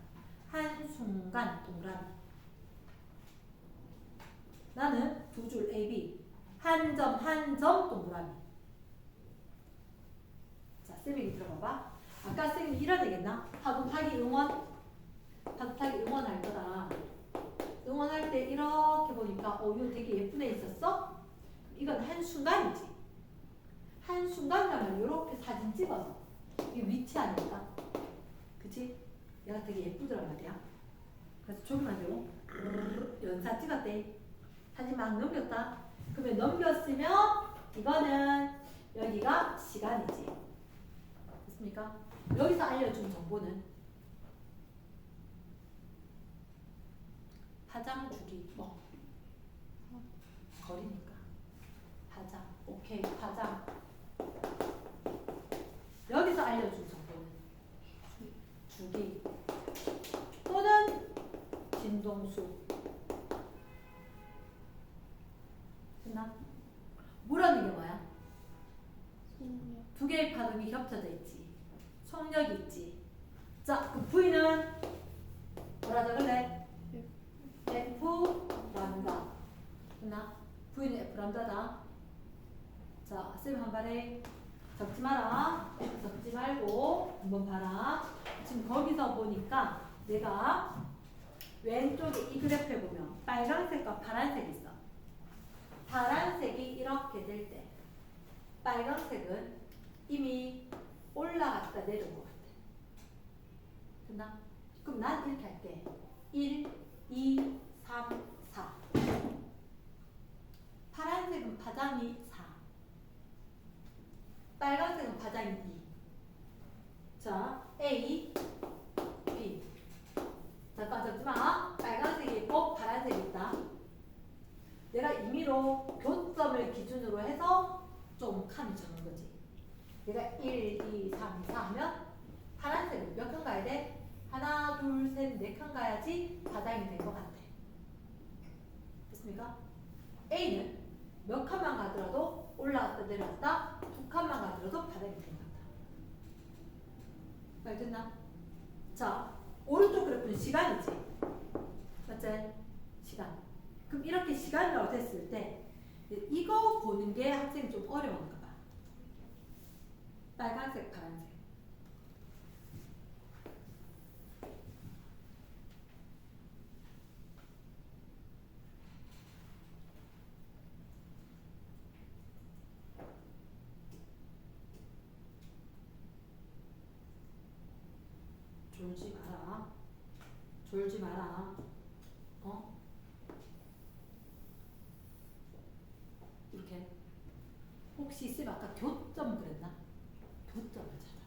한순간 동그라미. 나는 두 줄 AB 한 점 한 점 동그라미. 자, 쌤 얘기 들어봐봐. 아까 쌤이 이래야 되겠나? 파동타기 응원. 파동타기 응원할 거다. 응원할 때 이렇게 보니까 이거 되게 예쁜 애 있었어? 이건 한순간이지. 한순간 가면 이렇게 사진 찍어서 이게 위치 아닐까? 그치? 얘가 되게 예쁘더란 말이야. 그래서 조금만 되고 연사 찍었대. 사진 막 넘겼다. 그러면 넘겼으면 이거는 여기가 시간이지. 됐습니까? 여기서 알려준 정보는 파장 주기 뭐 거리니까 파장. 오케이 파장. 여기서 알려준 정보는 주기 또는 진동수. 됐나? 뭐라는 게 뭐야? 두 개의 파동이 겹쳐져 있지. 속력이 있지. 자, 그 V는 뭐라 적을래? F 람다. 됐나? V는 F 람다다. 자, 쌤 한 발에 적지 마라. 적지 말고 한번 봐라. 지금 거기서 보니까 내가 왼쪽에 이 그래프에 보면 빨간색과 파란색이 있어. 파란색이 이렇게 될 때 빨간색은 이미 올라갔다 내려온 것 같아. 됐나? 그럼 난 이렇게 할게. 1, 2, 3, 4. 파란색은 파장이 4. 빨간색은 파장이 2. 자, A, B. 잠깐 잠시만. 빨간색이 있고 파란색이 있다. 내가 임의로 교점을 기준으로 해서 좀 칸을 적는 거지. 내가 1, 2, 3, 4 하면 파란색은 몇 칸 가야 돼? 하나, 둘, 셋, 네 칸 가야지 파장이 된 것 같아. 됐습니까? A는 몇 칸만 가더라도 올라갔다 내려갔다 두 칸만 가더라도 파장이 된 것 같아. 말 됐나? 자, 오른쪽 그래프는 시간이지. 맞지? 시간. 그럼 이렇게 시간이라고 됐을 때 이거 보는 게 학생이 좀 어려운가 봐. 빨간색, 파란색. 졸지 마라. 졸지 마라. 어? 이렇게. 혹시 쌤 아까 교점 그랬나? 교점을 찾아.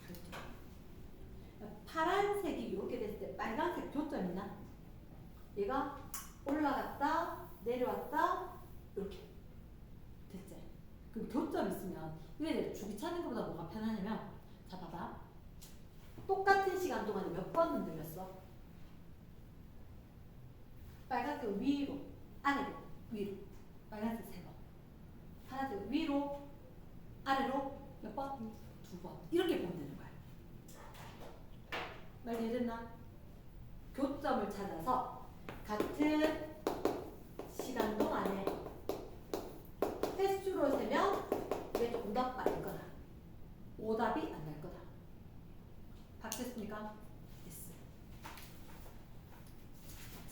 교점. 파란색이 이렇게 됐을 때 빨간색 교점 있나? 얘가 올라갔다 내려왔다 이렇게 됐지? 그럼 교점 있으면 왜 주기 찾는 것보다 뭐가 편하냐면 자 봐봐. 똑같은 시간 동안에 몇 번 흔들렸어? 빨간색 위로, 아래로, 위로. 빨간색 3번. 파란색 위로, 아래로 몇 번? 2번. 이렇게 보면 되는 거야. 말 이해됐나? 교점을 찾아서 같은 시간 동안에 횟수로 세면 이게 조금 더 빠를 거다. 오답이 안 날 거다. 박됐습니까? yes.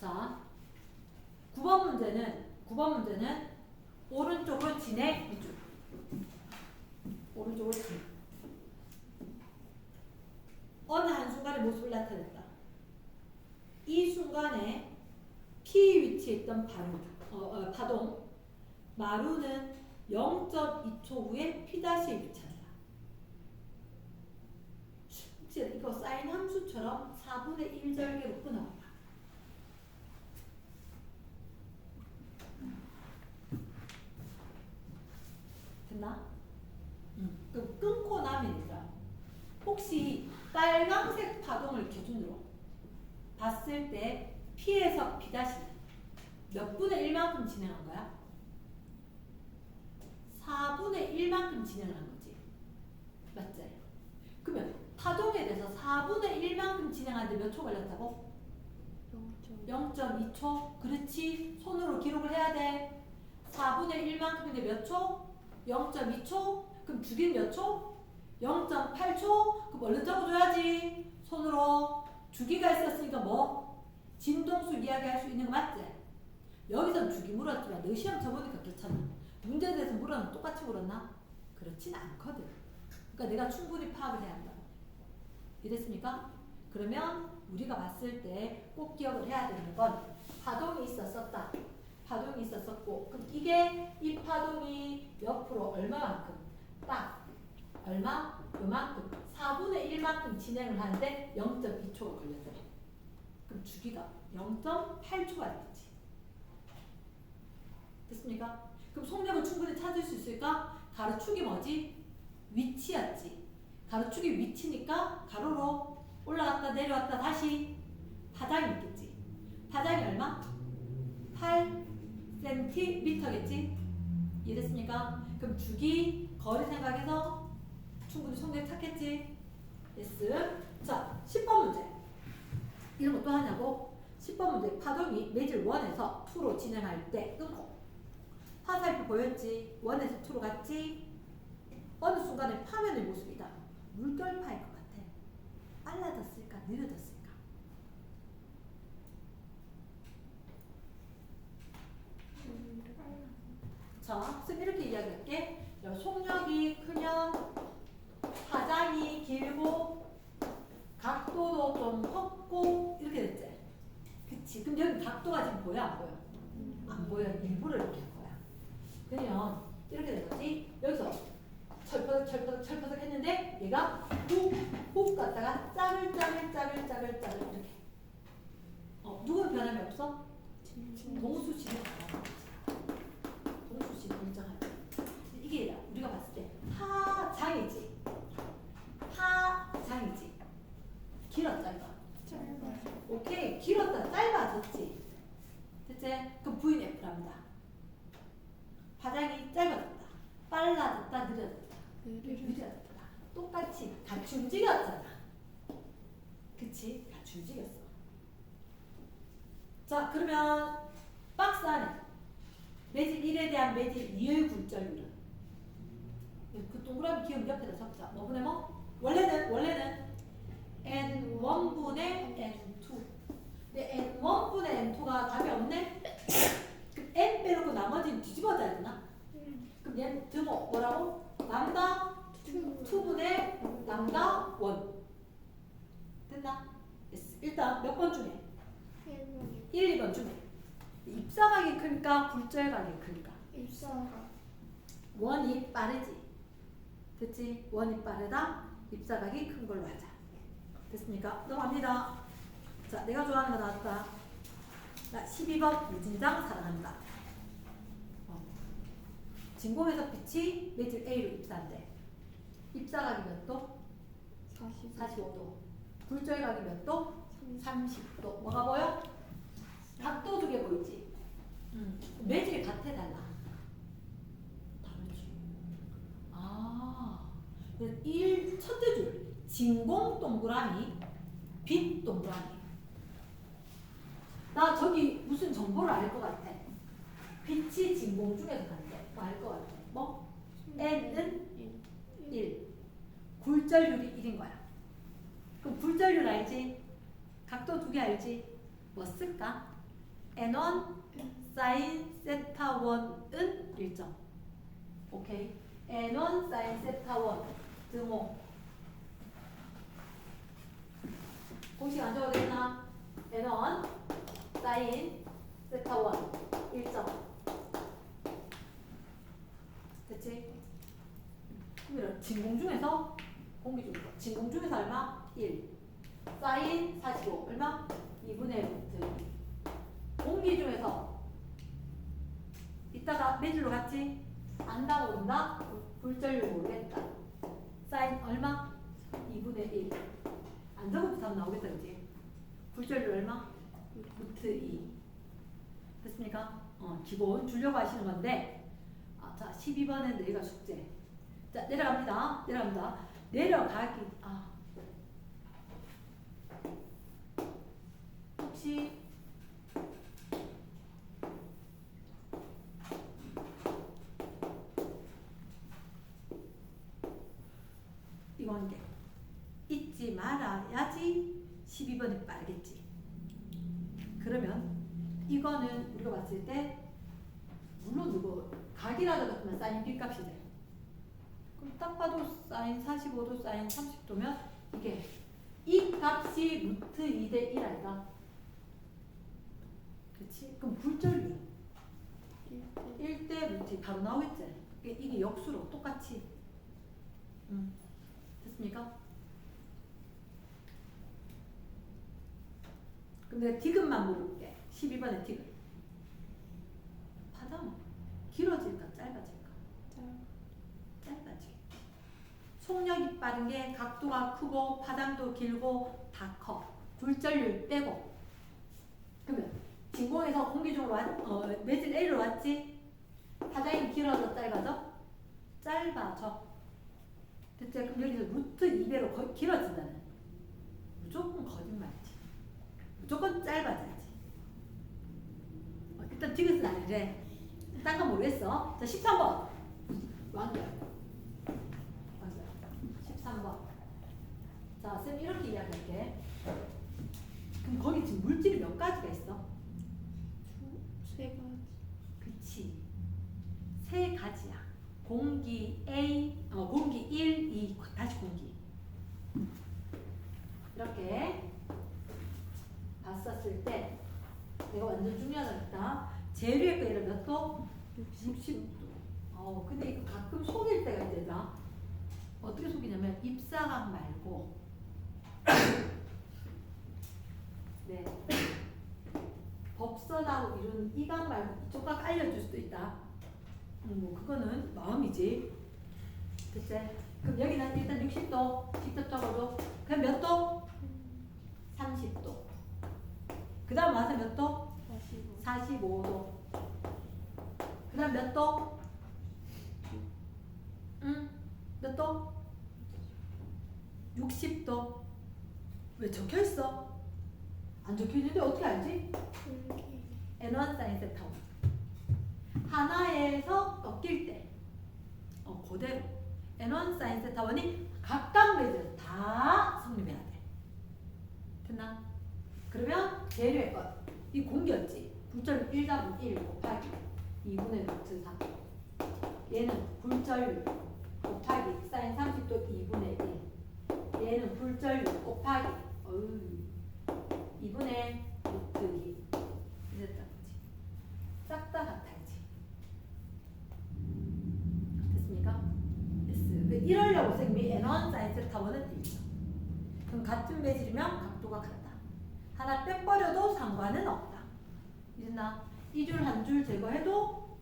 자, 9번 문제는 오른쪽으로 진행, 왼쪽. 오른쪽으로 진행. 어느 한순간에 모습을 나타냈다. 이 순간에 P 위치에 있던 파동 마루는 0.2초 후에 P'에 위치한다. 혹시 이거 사인 함수처럼 4분의 1절개로 끊어봐. 됐나? 그럼 끊고 나면이다. 혹시 빨강색 파동을 기준으로 봤을 때 P에서 P' 몇 분의 1만큼 진행한 거야? 4분의 1만큼 진행한 거지. 맞지? 그러면 파동에 대해서 4분의 1만큼 진행하는데 몇 초 걸렸다고? 0.2초. 그렇지. 손으로 기록을 해야 돼. 4분의 1만큼인데 몇 초? 0.2초. 그럼 주긴 몇 초? 0.8초. 그럼 얼른 적어줘야지. 손으로. 주기가 있었으니까 뭐? 진동수 이야기할 수 있는 거 맞지? 여기서는 주기 물었지만 너 시험 쳐보니까 그렇잖아. 문제에 대해서 물었나? 똑같이 물었나? 그렇진 않거든. 그러니까 내가 충분히 파악을 해야 한다. 이랬습니까? 그러면 우리가 봤을 때 꼭 기억을 해야 되는 건 파동이 있었었다. 파동이 있었었고 그럼 이게 이 파동이 옆으로 얼마만큼? 딱 얼마? 요만큼 4분의 1만큼 진행을 하는데 0.2초가 걸렸어요. 그럼 주기가 0.8초가 되겠지. 됐습니까? 그럼 속력을 충분히 찾을 수 있을까? 가로축이 뭐지? 위치였지. 가로축이 위치니까 가로로 올라갔다 내려왔다 다시 파장이 있겠지. 파장이 얼마? 8cm겠지? 이해됐습니까? 그럼 주기, 거리 생각해서 충분히 속력 찾겠지? yes. 자, 10번 문제. 이런 것도 하냐고? 10번 문제. 파동이 매질 1에서 2로 진행할 때 끊고 화살표 보였지? 1에서 2로 갔지? 어느 순간에 파면의 모습이다. 물결파일 것 같아. 빨라졌을까? 느려졌을까? 자, 쌤 이렇게 이야기할게. 속력이 크면 파장이 길고 각도도 좀 컸고 이렇게 됐지? 그치? 그럼 여기 각도가 지금 보여? 안 보여? 안 보여. 일부러 이렇게 한 거야. 그러면 이렇게 된 거지? 여기서 철퍼덕 했는데 얘가 훅 갔다가 짜글짜글 이렇게. 누군 변함이 없어? 동수식이 변함이 없지. 동수식이 일정하지. 이게 우리가 봤을 때 파장이지. 파장이지. 길어 짧아? 오케이. 길었다 짧아졌지. 됐지? 그럼 VF랍니다. 파장이 짧아졌다. 빨라졌다 느려졌다. 느려졌다. 똑같이 같이 움직였잖아. 그치? 같이 움직였어. 자, 그러면 박스 안에 매질 1에 대한 매질 2의 굴절률은 그 동그라미 기억 옆에다 적자. 뭐분의 뭐? 원래는 n1분의 n2. 근데 n1분의 n2가 답이 없네? 그럼 n 빼놓고 나머지는 뒤집어져야 되나? 그럼 얘는 등호 뭐라고? 람다 2분의 람다 1. 됐나? 됐어. 일단 몇 번 중에? 1, 2번 중에 입사각이 클까? 굴절각이 클까? 입사각. 원이 빠르지. 됐지? 원이 빠르다. 입사각이 큰 걸로 하자. 됐습니까? 넘어갑니다. 자, 내가 좋아하는 거 나왔다. 나 12번 유진장 사랑한다. 진공에서 빛이 매질 A로 입사한대. 입사각이 몇 도? 45도. 굴절각이 몇 도? 30도. 뭐가 보여? 각도 두 개 보이지? 매질이 같아 달라? 다르지. 아, 첫째 줄 진공 동그라미, 빛 동그라미. 나 저기 무슨 정보를 알 것 같아. 빛이 진공 중에서 간대. 뭐 알 것 같아. 뭐? N은 1. 굴절률이 1인 거야. 그럼 굴절률 알지? 각도 두 개 알지? 뭐 쓸까? N1 sin 세타 1은 1점. 오케이. N1 sin 세타 1 등호. 공식 안 적어도 되나? N1 sin 세타 1 1점. 됐지? 그러면 진공 중에서 공기 중에서 진공 중에서 얼마? 1. 사인 45 얼마? 2분의 루트 2. 공기 중에서 이따가 매질로 갔지? 안다 모른다? 굴절률 모르겠다. 사인 얼마? 2분의 1. 안 적어도 답 나오겠다 그지? 굴절률 얼마? 루트 2. 됐습니까? 기본 주려고 하시는 건데 자 12번은 내가 숙제. 자 내려갑니다. 내려가기. 혹시 이건 게 잊지 말아야지 12번이 빠르겠지. 그러면 이거는 우리가 봤을 때 물론 누구 각이라도 같으면 사인 B 값이 돼. 그럼 딱 봐도 사인 45도, 사인 30도면 이게 이 값이 루트 2대 1 아이가? 그렇지? 그럼 굴절률 1대 루트 2 바로 나오겠지? 이게 역수로 똑같이. 됐습니까? 그럼 내가 디귿만 물어볼게. 12번의 디귿. 파장 길어질까 짧아질까? 짧아지겠지. 속력이 빠른 게 각도가 크고 파장도 길고 다 커. 굴절률 빼고. 그러면 진공에서 공기 중으로 매질 A로 왔지? 파장이 길어져 짧아져? 짧아져. 됐지? 그럼 여기서 루트 2배로 길어진다는 무조건 거짓말이지. 무조건 짧아져야지. 일단 디귿은 아니래. 딴 건 모르겠어. 자 13번 완결. 13번. 자 쌤 이렇게 이야기할게. 그럼 거기 지금 물질이 몇 가지가 있어? 세 가지. 그치. 세 가지야. 공기 A, 공기 1, 2, 다시 공기. 이렇게 봤었을 때 내가 완전 중요한 거 있다. 재료의 거리를 몇 도? 60도. 근데 이거 가끔 속일 때가 있대더라. 어떻게 속이냐면 입사각 말고 네. 법선하고 이런 이각 말고 이쪽 각 알려줄 수도 있다. 뭐 그거는 마음이지. 됐지? 그럼 여기는 일단 60도 직접 적어도 그럼 몇 도? 30도. 그 다음 와서 몇 도? 45도. 그 다음 몇 도? 몇 도? 60도. 왜 적혀있어? 안 적혀있는데 어떻게 알지? N1 사인 세타 1. 하나에서 꺾일 때 그대로 N1 사인 세타 1이 각각 매듭 다 성립해야 돼. 됐나? 그러면 재료의 것. 이 공기였지. 굴절 1답은 1 곱하기 2분의 루트 3. 얘는 굴절 곱하기 사인 30도 2분의 1. 얘는 굴절 곱하기 2분의 루트 2. 이랬다 거지. 싹 다 같아야지. 됐습니까? 됐어. 이러려고 선생님이 N1 사인 세타 1은 1이죠. 그럼 같은 매질이면 각도가 같다. 하나 빼버려도 상관은 없다. 이랬나? 이 줄 한 줄 제거해도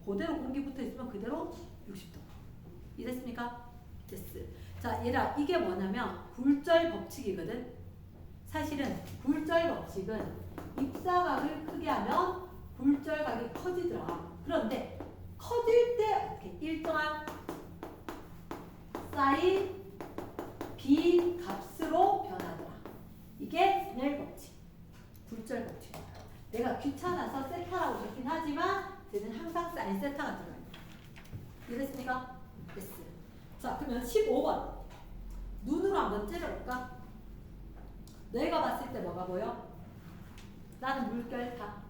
그대로 공기 붙어 있으면 그대로 60도. 이랬습니까? 됐어. 자, 얘라 이게 뭐냐면 굴절 법칙이거든. 사실은 굴절 법칙은 입사각을 크게 하면 굴절각이 커지더라. 그런데 커질 때 어떻게 일정한 사인 B 값으로 변하더라. 이게 snell 법칙, 굴절 법칙. 내가 귀찮아서 세타라고 적긴 하지만 쟤는 항상 사인 세타가 들어가요. 이랬습니까? 됐어. 자, 그러면 15번 눈으로 한번 찌려볼까? 내가 봤을 때 뭐가 보여? 나는 물결파.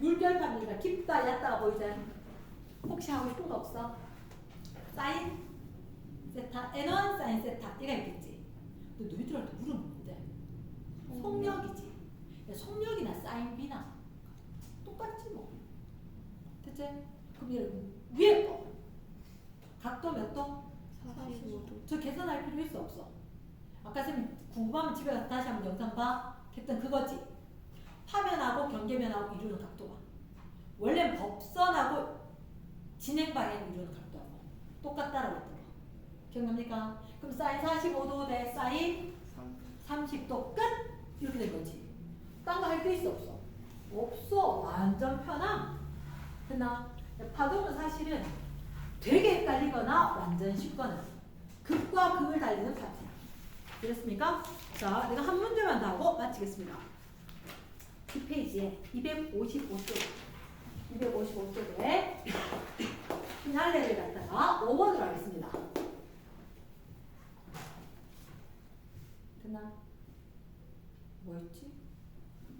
물결파입니다. 깊다 얕다가 보이지? 혹시 하고 싶은 거 없어? 사인 세타, N1 사인 세타 이가 있겠지. 근데 너희들한테 물어보는데 속력이지. 속력이나 사인 B나 똑같지 뭐. 됐지? 그럼 얘 위에 거 각도 몇 도? 45도. 저 계산할 필요 있어 없어? 아까 쌤 궁금하면 집에 가서 다시 한번 영상 봐. 했던 그거지. 파면하고 경계면하고 이루는 각도가 원래 법선하고 진행 방향 이루는 각도하고 똑같다라고 했던 거 기억납니까? 그럼 사인 45도 대 사인 30도 끝? 이렇게 된 거지. 딴 거 할 게 있어 없어? 없어. 완전 편함. 됐나? 파동은 사실은 되게 헷갈리거나 완전 쉽거나 극과 극을 달리는 파트야. 그랬습니까? 자, 내가 한 문제만 더 하고 마치겠습니다. 이 페이지에 255쪽에 피날레를 갖다가 5번으로 하겠습니다. 됐나? 뭐였지?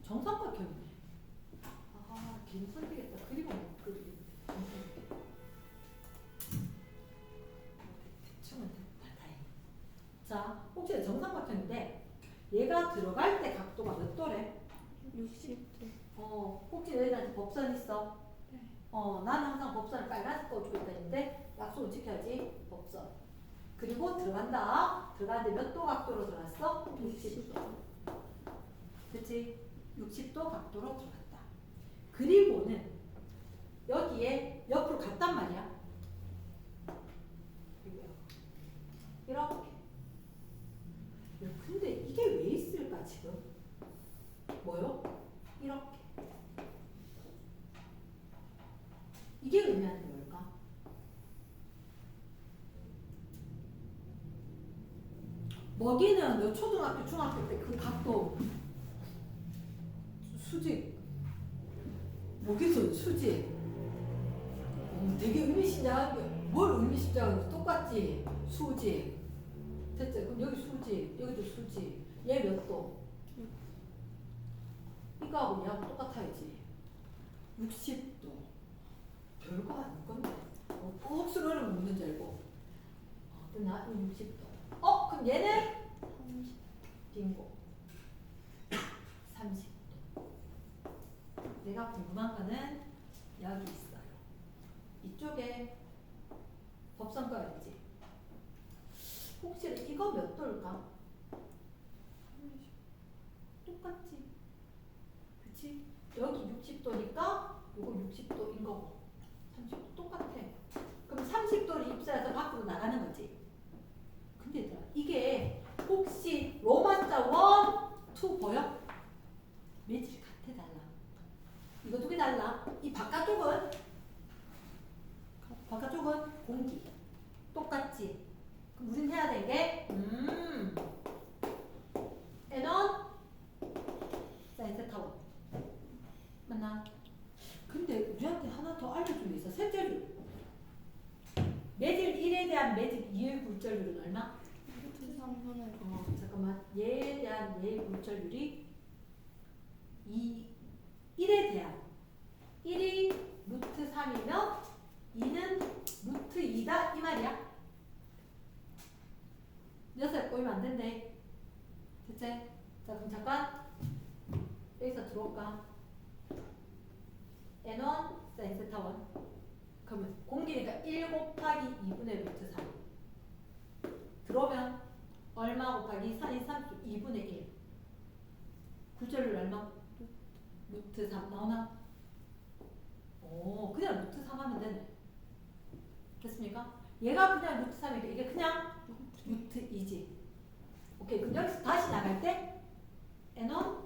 정삼각형이네. 아, 괜찮겠다. 그림은 못 그리고. 대충은 됐다. 다행히. 자, 혹시 정삼각형인데 얘가 들어갈 때 각도가 몇 도래? 60도. 혹시 너희들한테 법선 있어? 네. 나는 항상 법선을 빨간색 꺼주고 있다는데 약속을 지켜야지. 법선. 그리고 들어가는데 몇 도 각도로 들어갔어? 60도. 그치? 60도 각도로 들어갔다. 그리고는 여기에 옆으로 갔단 말이야. 이렇게. 근데 이게 왜 있을까 지금? 뭐요? 이렇게. 이게 의미하는 게 뭘까? 먹이는 너 초등학교, 중학교 때 그 각도 수직 먹이선 수직 되게 의미심장하게 뭘 의미심장하게 똑같지? 수직 됐지? 그럼 여기 수직 여기도 수직 얘 몇 도? 이거하고 얘하고 똑같아야지 60도 별거 아닌 건데 꼭 수로는 묻는 줄 알고 나 60도 그럼 얘는? 30. 빙고 30도 내가 궁금한 거는 여기 있어요 이쪽에 법선 꺼야지 혹시 이거 몇 도일까? 똑같지 그치? 여기 60도니까 이거 60도인 거고 30도 똑같아 그럼 30도를 입사해서 밖으로 나가는 거지 근데 얘들아 이게 혹시 로마자 1, 2 보여? 매질이 같아 달라 이거 두 개 달라 이 바깥쪽은 공기 똑같지 그럼 우린 해야 되는 게 N1 사인 세타 1 맞나? 근데 대한 매직 2의 굴절률은 얼마? 루트 3분의 잠깐만. 얘에 대한 얘의 굴절률이 1에 대한 1이 루트 3이면 2는 루트 2다 이 말이야. 녀석 꼬이면 안 된대. 됐지? 자 그럼 잠깐 여기서 들어올까? N1 사인 세타 1 그러면 공기니까 1 곱하기 2분의 루트 3 들어오면 얼마 곱하기 사인 32분의 1 굴절률 얼마? 루트 3 나오나? 오 그냥 루트 3 하면 되네. 됐습니까? 얘가 그냥 루트 3이니까 이게 그냥 루트 2지. 오케이 그럼 여기서 다시 나갈 때 N1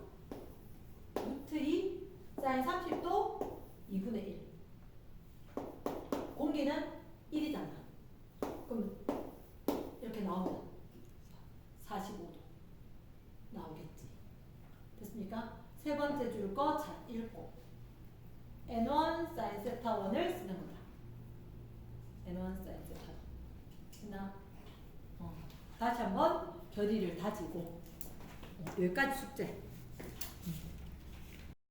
루트 2 사인 30도 2분의 1 공기는 1이잖아. 그럼 이렇게 나오면 45도 나오겠지. 됐습니까? 세 번째 줄 거 잘 읽고 N1 사인 세타 1을 쓰는 거다. N1 사인 세타 1 됐나? 다시 한번 결의를 다지고 여기까지 숙제.